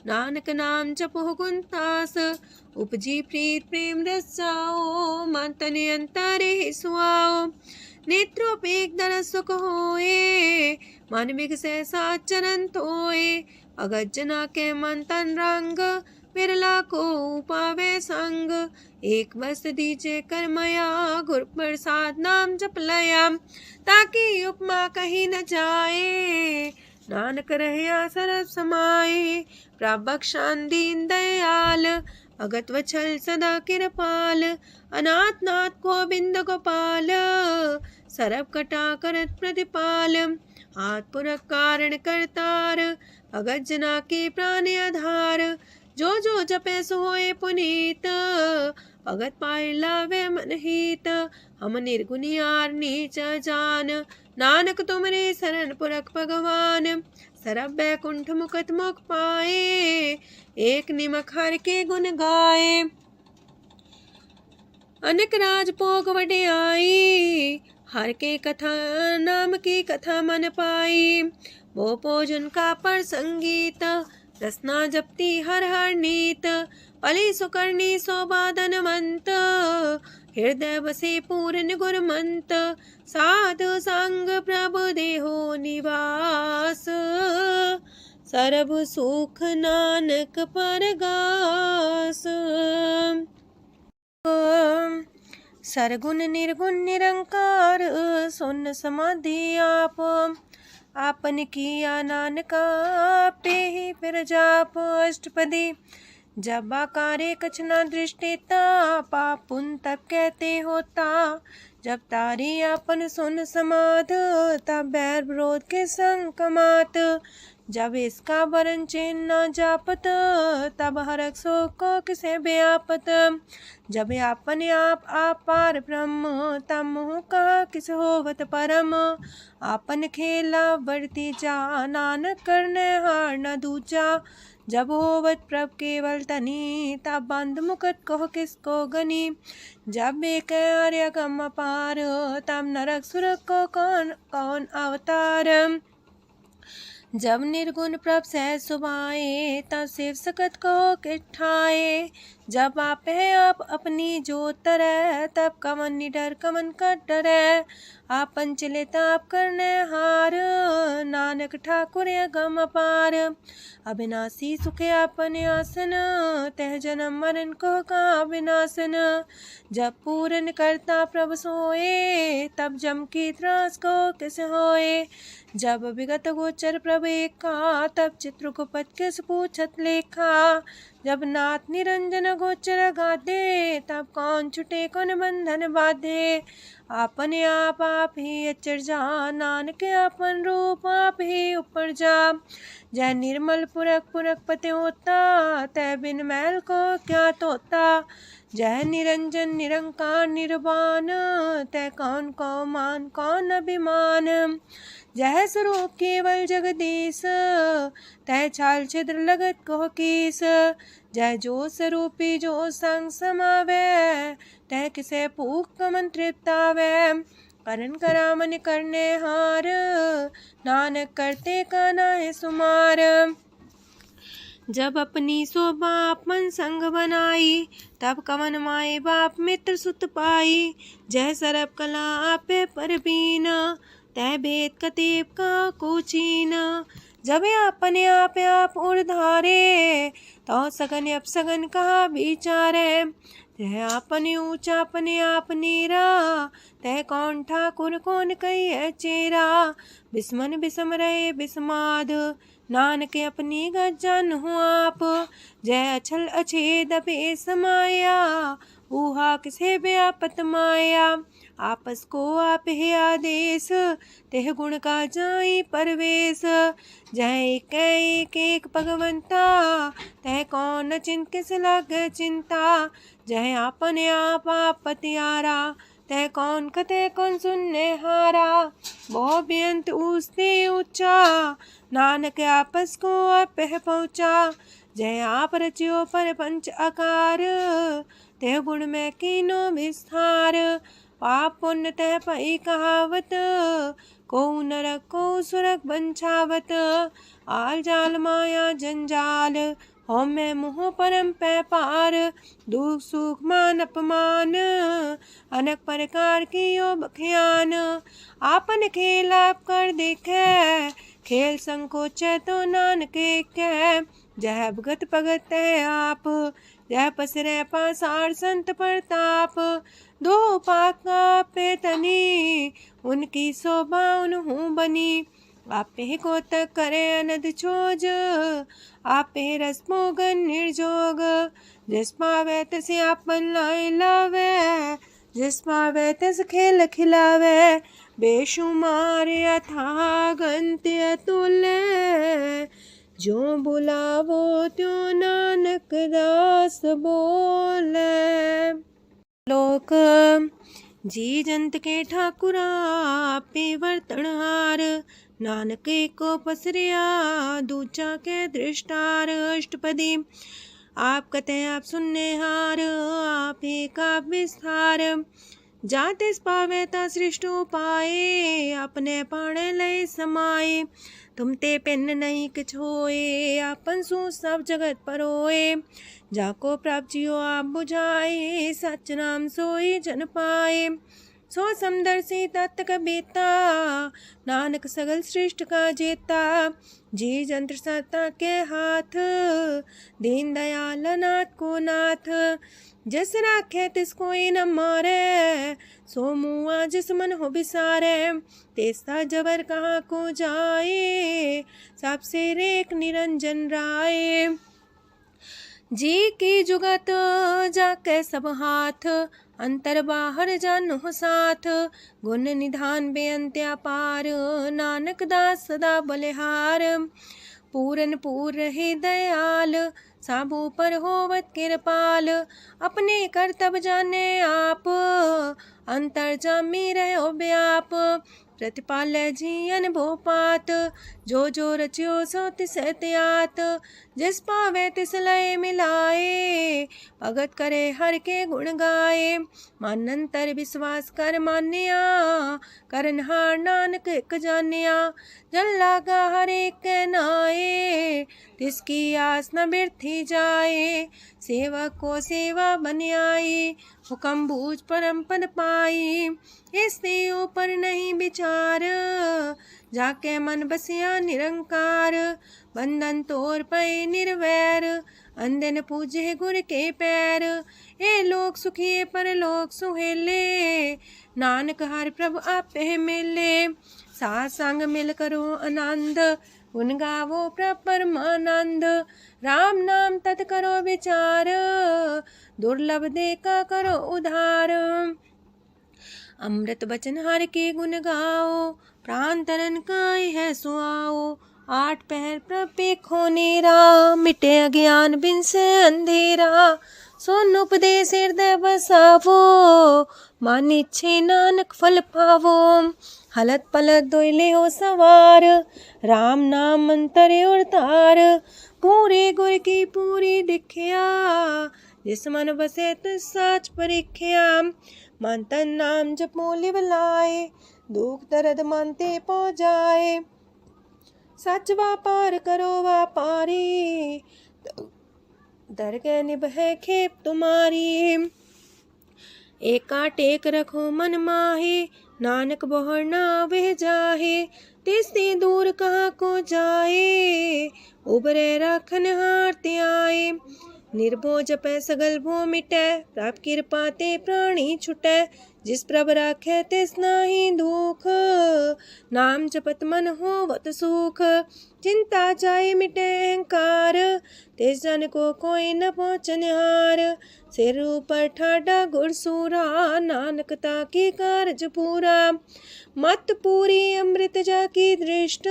नानक नाम जपो गुणतास। उपजी प्रीत प्रेम रस जाओ, मन तन अंतर ही सुआओ। नेत्रोपेक दर सुख होए, मन बिगसे सात चरण तोए। भगत जना के मन तन रंग, बिरला को पावे संग। एक बस दीजे कर मया, गुर प्रसाद नाम जप लया। ताकि उपमा कही न जाए, नानक रहया सरब समाए। प्रभक्षान दीन दयाल, भगत वछल सदा कृपाल। अनाथ नाथ गोविंद गोपाल, सरब कटा करत प्रतिपाल। हाथ पुरख कारण करतार, भगत जना के प्राण आधार। जो जो जपे सो होए पुनीत, भगत पाए लावे मन हित। हम निर्गुनियार नीच जान, नानक तुमरे शरण पुरख भगवान। सरब बैकुंठ मुकत मुख पाए, एक निमक हर के गुण गाए। अनेक राज भोग वड्याई, हर के कथा नाम की कथा मन पाई। वो भोजन का पर संगीत, रसना जपती हर हर नीत। पली सुकर्णी सोबादन मंत, हृदय बसे पूर्ण गुरमंत। साधु संग प्रभु देहो निवास, सरब सुख नानक परगास। सरगुण निर्गुण निरंकार, सुन समाधि आप। आपन किया नानका, पे ही फिर जाप। अष्टपदी जब आकारे कछ न दृष्टिता, पाप पुन तब कहते होता। जब तारी आपन सुन समाध, तब बैर विरोध के संग कमात। जब इसका वरण चिन्ह न जापत, तब हरक शोक को किसे व्यापत। जब आपने आप पार ब्रह्म, तब मुँह का किस होवत परम। आपन खेला बढ़ती जा, नानक करने हार न दूजा। जब होवत प्रभ केवल तनी, तब बंद मुकट कहो किसको गनी। जब एक आर्य गम पार, तब नरक सुरक को कौन कौन अवतार। जब निर्गुण प्रभ सहज सुभाए, तब शिव सकत को किठाए। जब आप है आप अपनी जो तरह, तब कमन निडर कमन का डरे। आपन चले ताप करने हार, नानक ठाकुर गम पार। अविनाशी सुखे आपन आसन, तह जन्म मरण को का विनाशन। जब पूरन करता प्रभु सोए, तब जम की त्रास को किस होए। जब विगत गोचर प्रभु एका, तब चित्रगुप्त किस पूछत लेखा। जब नाथ निरंजन गोचर गाधे, तब कौन छुटे कौन बंधन बाधे। आपने आप ही अचर जा, नानक आपन रूप आप ही ऊपर जा। जय निर्मल पुरख पुरख पते होता, तय बिन मैल को क्या तोता। जय निरंजन निरंकार निर्वाण, तय कौन को मान कौन अभिमान। जय स्वरूप केवल जगदीश, तय छाल छिद्र लगत को कीस। जय जो स्वरूपी जो संग समावे, तय किसे पूक मन तृप्तावे। करण करामन करने हार, नानक करते का नाय सुमार। जब अपनी सो बाप मन संग बनाई, तब कवन माए बाप मित्र सुत पाई। जय सरब कला आपे पर बीन, तह भेद कतीब का कुचीन। जब अपने आप उर्धारे, तो सगन अपसगन कहा विचारे। तह अपने ऊंचा अपने आप नीरा, तह कौन ठाकुर कौन कही चेरा। बिस्मन बिसम रहे बिस्माद, नानक अपनी गजन हो आप। जय अछल अछेद पे समाया, ऊहा किसे व्यापत माया। आपस को आप है आदेश, तेह गुण का जाई परवेश। जय एक एक भगवंता, तह कौन चिंत किस लग चिंता। जय अपने आप पतियारा, तह कौन कते कौन सुनने हारा। बहु बेअंत ऊसते ऊंचा, नानक आपस को आप पहुँचा। जय आप रचियो पर पंच आकार, तह गुण में कीनो विस्तार। पाप पुण्य तह पई कहावत, को नरक को सुरक बंछावत। आल जाल माया जंजाल, हो मैं मुँह परम पै पार। दुख सुख मान अपमान, अनेक प्रकार की यो बख्यान। आपन खेल आप कर देखे, खेल संकोच तो नानक कह। जय भगत भगत है आप, जय पसरे पासार संत प्रताप। दो पाका पे तनी, उनकी शोभा उन्हूं बनी। आपे को तक करे अनद छोज, आपे रस मोगन निर्जोग। जिस पावे तिस आपन लाई लावे, जिस पावे तिस खेल खिलावे। बेशुमार अथाह गंत अतुल्य, जो बुलावो त्यों नानक दास बोले। लोक जी जंत के ठाकुरा, आपे वर्तनहार। नानक को पसरिया, दूजा के दृष्टार। अष्टपदी आप कते आप सुनने हार, आप का विस्तार। जाते पावे ता सृष्टो पाए, अपने पाणे लय समाए। तुम ते पिन नहीं किछ होए, आपन सु सब जगत परोए। जाको प्राप्त जियो आप बुझाए, सच नाम सोई जन पाए। सो समदर्शी तत्क बेता, नानक सगल सृष्ट का जेता। जी जंत्र सत्ता के हाथ, दीन दयाल नाथ को नाथ। जिस राखे तिस कोई न मारे, सो मुआ जिस मन हो बिसारे। तेसा जबर कहाँ को जाए, सबसे रेख निरंजन राय। जी की जुगत जाके सब हाथ, अंतर बाहर जानो साथ। गुण निधान बेअंत्या पार, नानक दास सदा बलिहार। पूरन पूर रहे दयाल, साबू पर होवत कृपाल। अपने कर्तव्य जाने आप, अंतर जामी रहो व्याप। प्रतिपाल जियन भोपात, जो रचियो सो तिस त्यात। जिस पावे तिस लय मिलाए, भगत करे हर के गुण गाए। मानंतर विश्वास कर मान्या, करनहार नानक एक जान्या। जन लागा हर एक नाए, तिसकी आस न बिरथी जाए। सेवक को सेवा बन आई, हुक्म बूझ परम पद पाई। इससे ऊपर नहीं विचार, जाके मन बसिया निरंकार। बंधन तोड़ पे निर्वैर, अंधन पूजे गुर के पैर। ए लोक सुखिए पर लोक सुहेले, नानक हर प्रभु आपे मिले। साथ संग मिल करो आनंद, गुण गावो प्रभु परमानंद। राम नाम तत् करो विचार, दुर्लभ देखा करो उधार। अमृत बचन हर के गुण गाओ, प्राण तरन काय है सुआओ। आठ पहर प्रभु खोनेरा, मिटे अज्ञान बिन से अंधेरा। सोन उपदेश हृदय बसावो, मानिछे नानक फल पावो। हलत पलत दोइले हो सवार, राम नाम मंत्र उड़तार। पूरे गुर की पूरी दिखिया, जिस मन बसे तिस साच परिख्या। मन तन नाम जपो लिव लाए, दुख दर्द मानते पो जाए। सच व्यापार करो व्यापारी, दरगह निभे खेप तुम्हारी। एका टेक रखो मन माहे, नानक बहुर ना वह जाहे, तिसते दूर कहाँ को जाए। उबरे राखन हार ते आए, निर्भो जपै सगल भो मिटै। प्रभ कृपा ते प्राणी छुटै, जिस प्रभ राखै तिस नाहि दुख। नाम जपत मन होवत सुख, चिंता जाए मिटे अहंकार। तिस जन को कोई न पहुँचनिहार, सिर ऊपर ठाडा गुरसूरा। नानक ताके कारज पूरा, मत पूरी अमृत जाकी दृष्ट।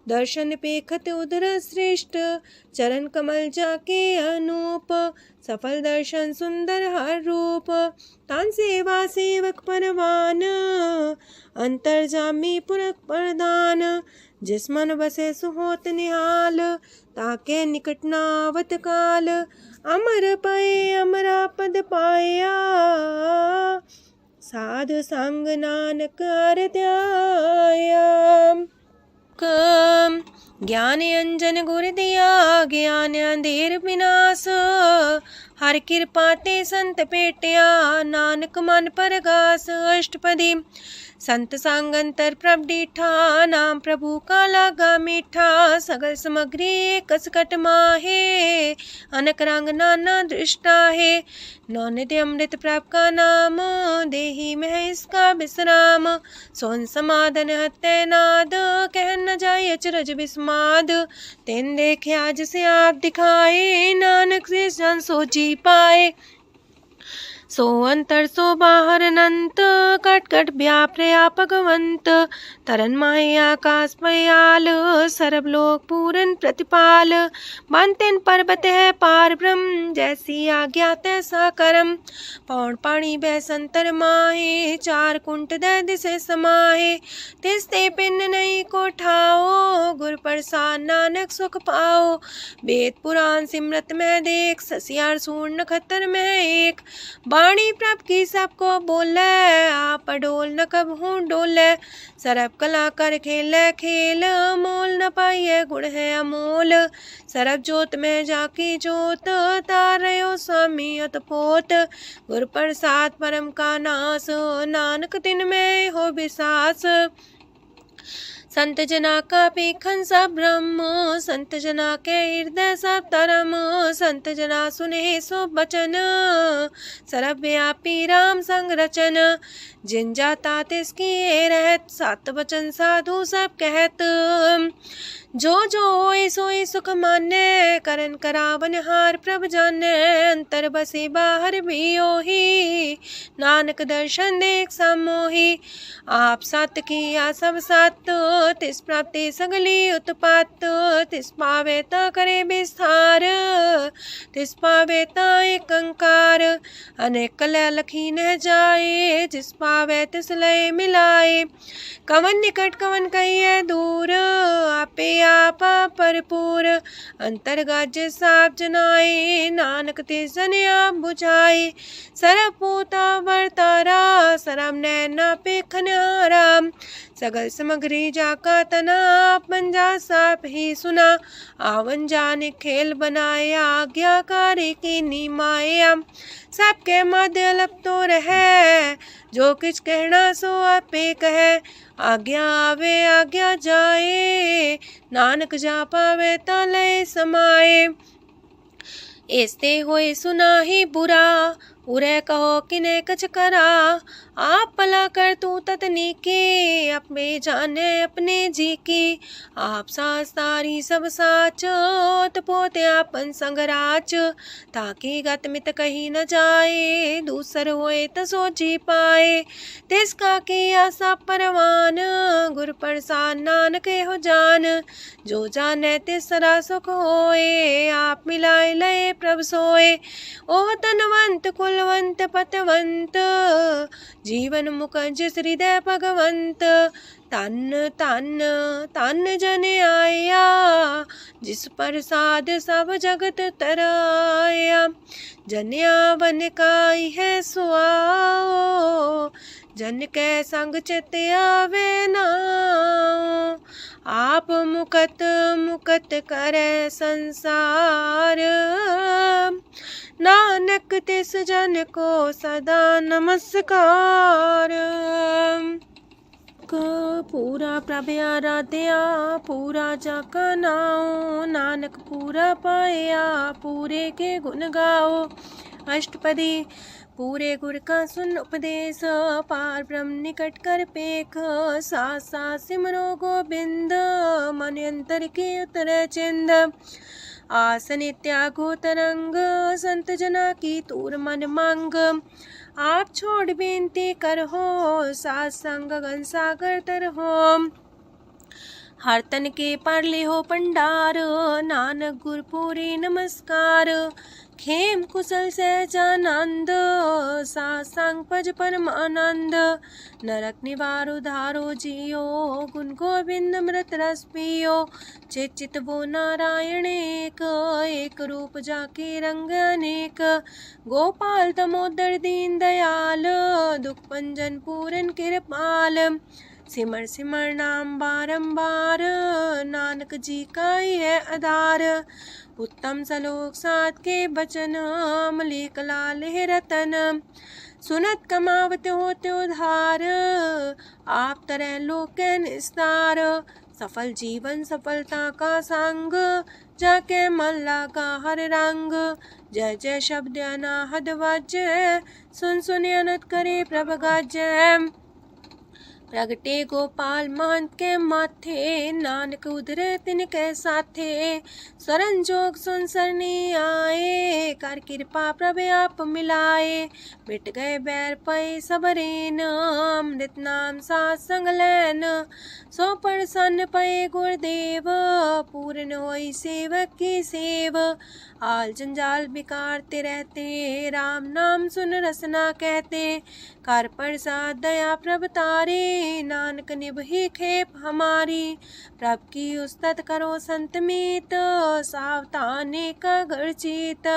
दर्शन पेखत उदर श्रेष्ठ, चरण कमल जाके अनूप। सफल दर्शन सुंदर हर रूप, तान सेवा सेवक परवान। अंतर्जामी पुरख प्रधान, जिस मन बसे सुहोत निहाल। ताके निकट न आवत काल, अमर पए अमरा पद पाया। साध संग नानक हर ध्याया। ज्ञान अंजन गुर दिया, ज्ञान अंधेर विनाश। हर कृपा ते संत पेटिया, नानक मन परगास। अष्टपदी संत संग अंतर प्रभ डीठा, नाम प्रभु का लागा मीठा। सगल सामग्री कसकट माहे, अनक रंग नाना दृष्टा है। नौ निधि अमृत प्रभ का नाम, देही में इसका विश्राम। सोन समाधन हत्ते नाद, कह न जाय अचरज विस्माद। तिन देखे आज से आप दिखाए, नानक से जन सो जी पाए। सो अंतर सो बाहर अनंत, कट कट व्याप रया भगवंत। तरन माहे आकाश पयाल, सरब लोक पूरन प्रतिपाल। बनतेन पर्वत है पार ब्रह्म, जैसी आज्ञा तैसा करम। पौन पाणी बह संतर माहे, चार कुंट दह दिसे समाहे। तिसते पिन नहीं को ठाओ, गुर प्रसाद नानक सुख पाओ। वेद पुराण सिमरत में देख, ससियार सूर नखतर में एक। वाणी प्रभ की सबको बोले, आप डोल न कब हूँ डोले। सरब कला कर खेले खेल, मोल न पाइये गुण है अमोल। सरब जोत में जाकी जोत, तारयो स्वामी अतपोत। गुर प्रसाद परम का नास, नानक तिन में हो विसास। संत जना का पेखन सब ब्रह्म, संत जना के हृदय सब धर्म। संत जना सुने सो बचन, सर्वव्यापी राम संग रचन। जिन जाता तिसकी रहत, सात वचन साधु सब कहत। जो जो होए सोए सुख माने, करन करावन हार प्रभ जाने। अंतर बसे बाहर भी ओही, नानक दर्शन देख सब मोही। आप सत किया सब सत, तिस प्राप्ति सगली उत्पात। तिस पावे ता करे विस्तार, तिस पावे ता एक अंकार। अनेक कलय लखी न जाए, जिस पावे तिस लय मिलाए। कवन निकट कवन कहिए दूर, आपे आपा भरपूर। अंतर्गत साप जनाए, नानक तिस जन आप बुझाए। सरब पूता वर्तारा, सरब नैना पेखन हारा। सगल सामग्री जाका तना, आप मंजा साप ही सुना। आवन जाने खेल बनाया, आज्ञाकारी की नीमाया। सबके मध्य अलप तो रहे, जो किछ कहना सो आपे कहे। आज्ञा आवे आज्ञा जाए, नानक जा पावे ता लय समाए। ऐसते होए सुना ही बुरा, उरे कहो किने कछ करा। आप भला कर तू ततनी के, अपने जाने अपने जी की। आप सास तारी सब साच, पोते आपन संग राच। ताकि गत मित कही न जाए, दूसर होए त सो जी पाए। तिसका किया सब परवान, गुर प्रसाद नानक हो जान। जो जाने तिसरा सुख होए, आप मिलाए लय प्रभ सोए। ओह तनवंत कुलवंत पतवंत, जीवन मुकज हृदय भगवंत। तन तन तन जन आया, जिस प्रसाद सब जगत तराया। जन्या बन काई है सुआओ, जन के संग चित आवे नाओ। आप मुकत मुकत करे संसार, नानक तिस जन को सदा नमस्कार। पूरा प्रभ आराध्या पूरा जाका नाओ, नानक पूरा पाया पूरे के गुण गाओ। अष्टपदी पूरे गुर का सुन उपदेश, पार ब्रह्म निकट कर पेख। साथ साथ सिमरो गोबिंद, मन अंतर के उतर चिंद। आसन त्यागो तरंग, संत जना की तूर मन मांग। आप छोड़ बेनती कर हो, सात संग गगन सागर तर हो। हर तन के पर ले हो पंडार, नानक गुर पूरे नमस्कार। खेम कुशल सहजानंद, सासंग पज परमानंद। नरक निवार उधारो जियो, गुण गोविंद मृत रस पियो। चित वो नारायण एक, एक रूप जाके रंग अनेक। गोपाल तमोदर दीन दयाल, दुख पंजन पूरन कृपाल। सिमर सिमर नाम बारंबार, नानक जी का ही है आधार। उत्तम सलोक साध के बचन, मलिक लाल है रतन। सुनत कमावत होते उधार, आप तरह लोक निस्तार। सफल जीवन सफलता का संग, जाके मन लागा हर रंग। जय जय शब्द अनाहद वाजय, सुन सुन अनत करे प्रभ गाजय। प्रगटे गोपाल महंत के माथे, नानक उधरे तिनके साथे। स्वरन जोग सुन सरनी आए, कर कृपा प्रभ आप मिलाए। मिट गए बैर पै सबरेन, अमृत नाम साथ संग लैन। सो प्रसन्न पै गुरुदेव, पूर्ण होई सेवक की सेव। आल जंजाल बिकारते रहते, राम नाम सुन रसना कहते। कर प्रसाद दया प्रभ तारे, नानक निभहि खेप हमारी। प्रभ की उस्तत करो संत मीत, सावधाने का घर चीत।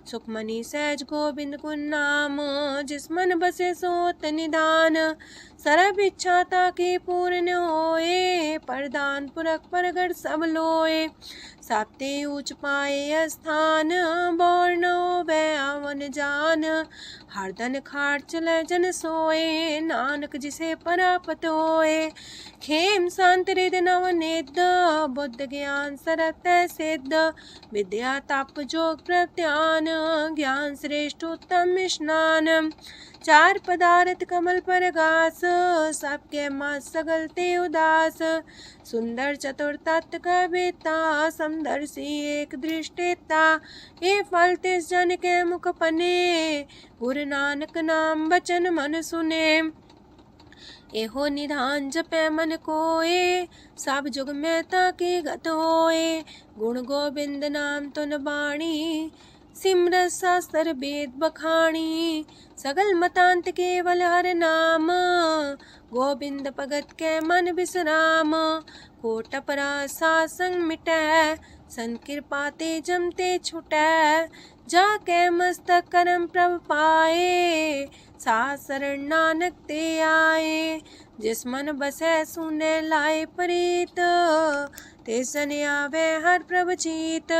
सुखमनी सहज गोविंद गुण नाम, जिस मन बसे सोत निधान। सर्व इच्छा ताकि पूर्ण होए, प्रदान पुरख परगट सब लोए। साप्ते ऊंच पाए स्थान, बोर न होवे आवन जान। हरदन खाट चले जन सोए, नानक जिसे परापत होए। खेम शांत हृदय नव निध, बुद्ध ज्ञान सरत सिद्ध। विद्या तप जोग प्रत्यान, ज्ञान श्रेष्ठ उत्तम स्नान। चार पदार्थ कमल पर घास, सबके मास सगलते उदास। सुंदर चतुर तत्व का बेता, समदर्शी एक दृष्टिता। ये फल तिस जन के मुख पने, गुरु नानक नाम बचन मन सुने। एहो निधान जपै मन कोए, सब जुग में ताके गत होए। गुण गोविंद नाम तुन बाणी, सिमरत शास्त्र वेद बखाणी। सगल मतांत केवल हर नाम, गोविंद भगत के मन विश्राम। कोट अपराध सात संग मिटै, संत कृपा ते जमते छुटै। जाके मस्तक करम प्रभ पाए, साथ शरण नानक ते आए। जिस मन बसै सुने लाए प्रीत, तिस जन आवे हर प्रभ चीत।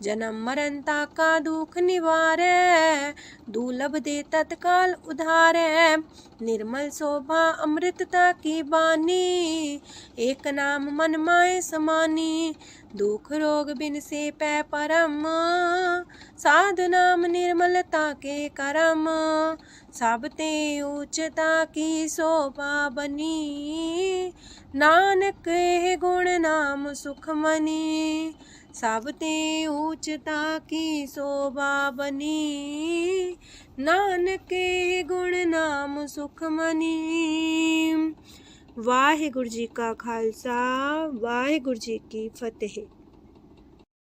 जन्म मरनता का दुख निवारै, दुर्लभ दे तत्काल उधारै। निर्मल शोभा अमृतता की बानी, एक नाम मन माए समानी। दुख रोग बिन से पै परम, साधु नाम निर्मलता के करम। सब ते उच्चता की शोभा बनी, नानक है गुण नाम सुखमनी। सब ते उच्चता की शोभा बनी, नानक है गुण नाम सुखमनी। वाहिगुरु जी का खालसा, वाहिगुरु जी की फतेह।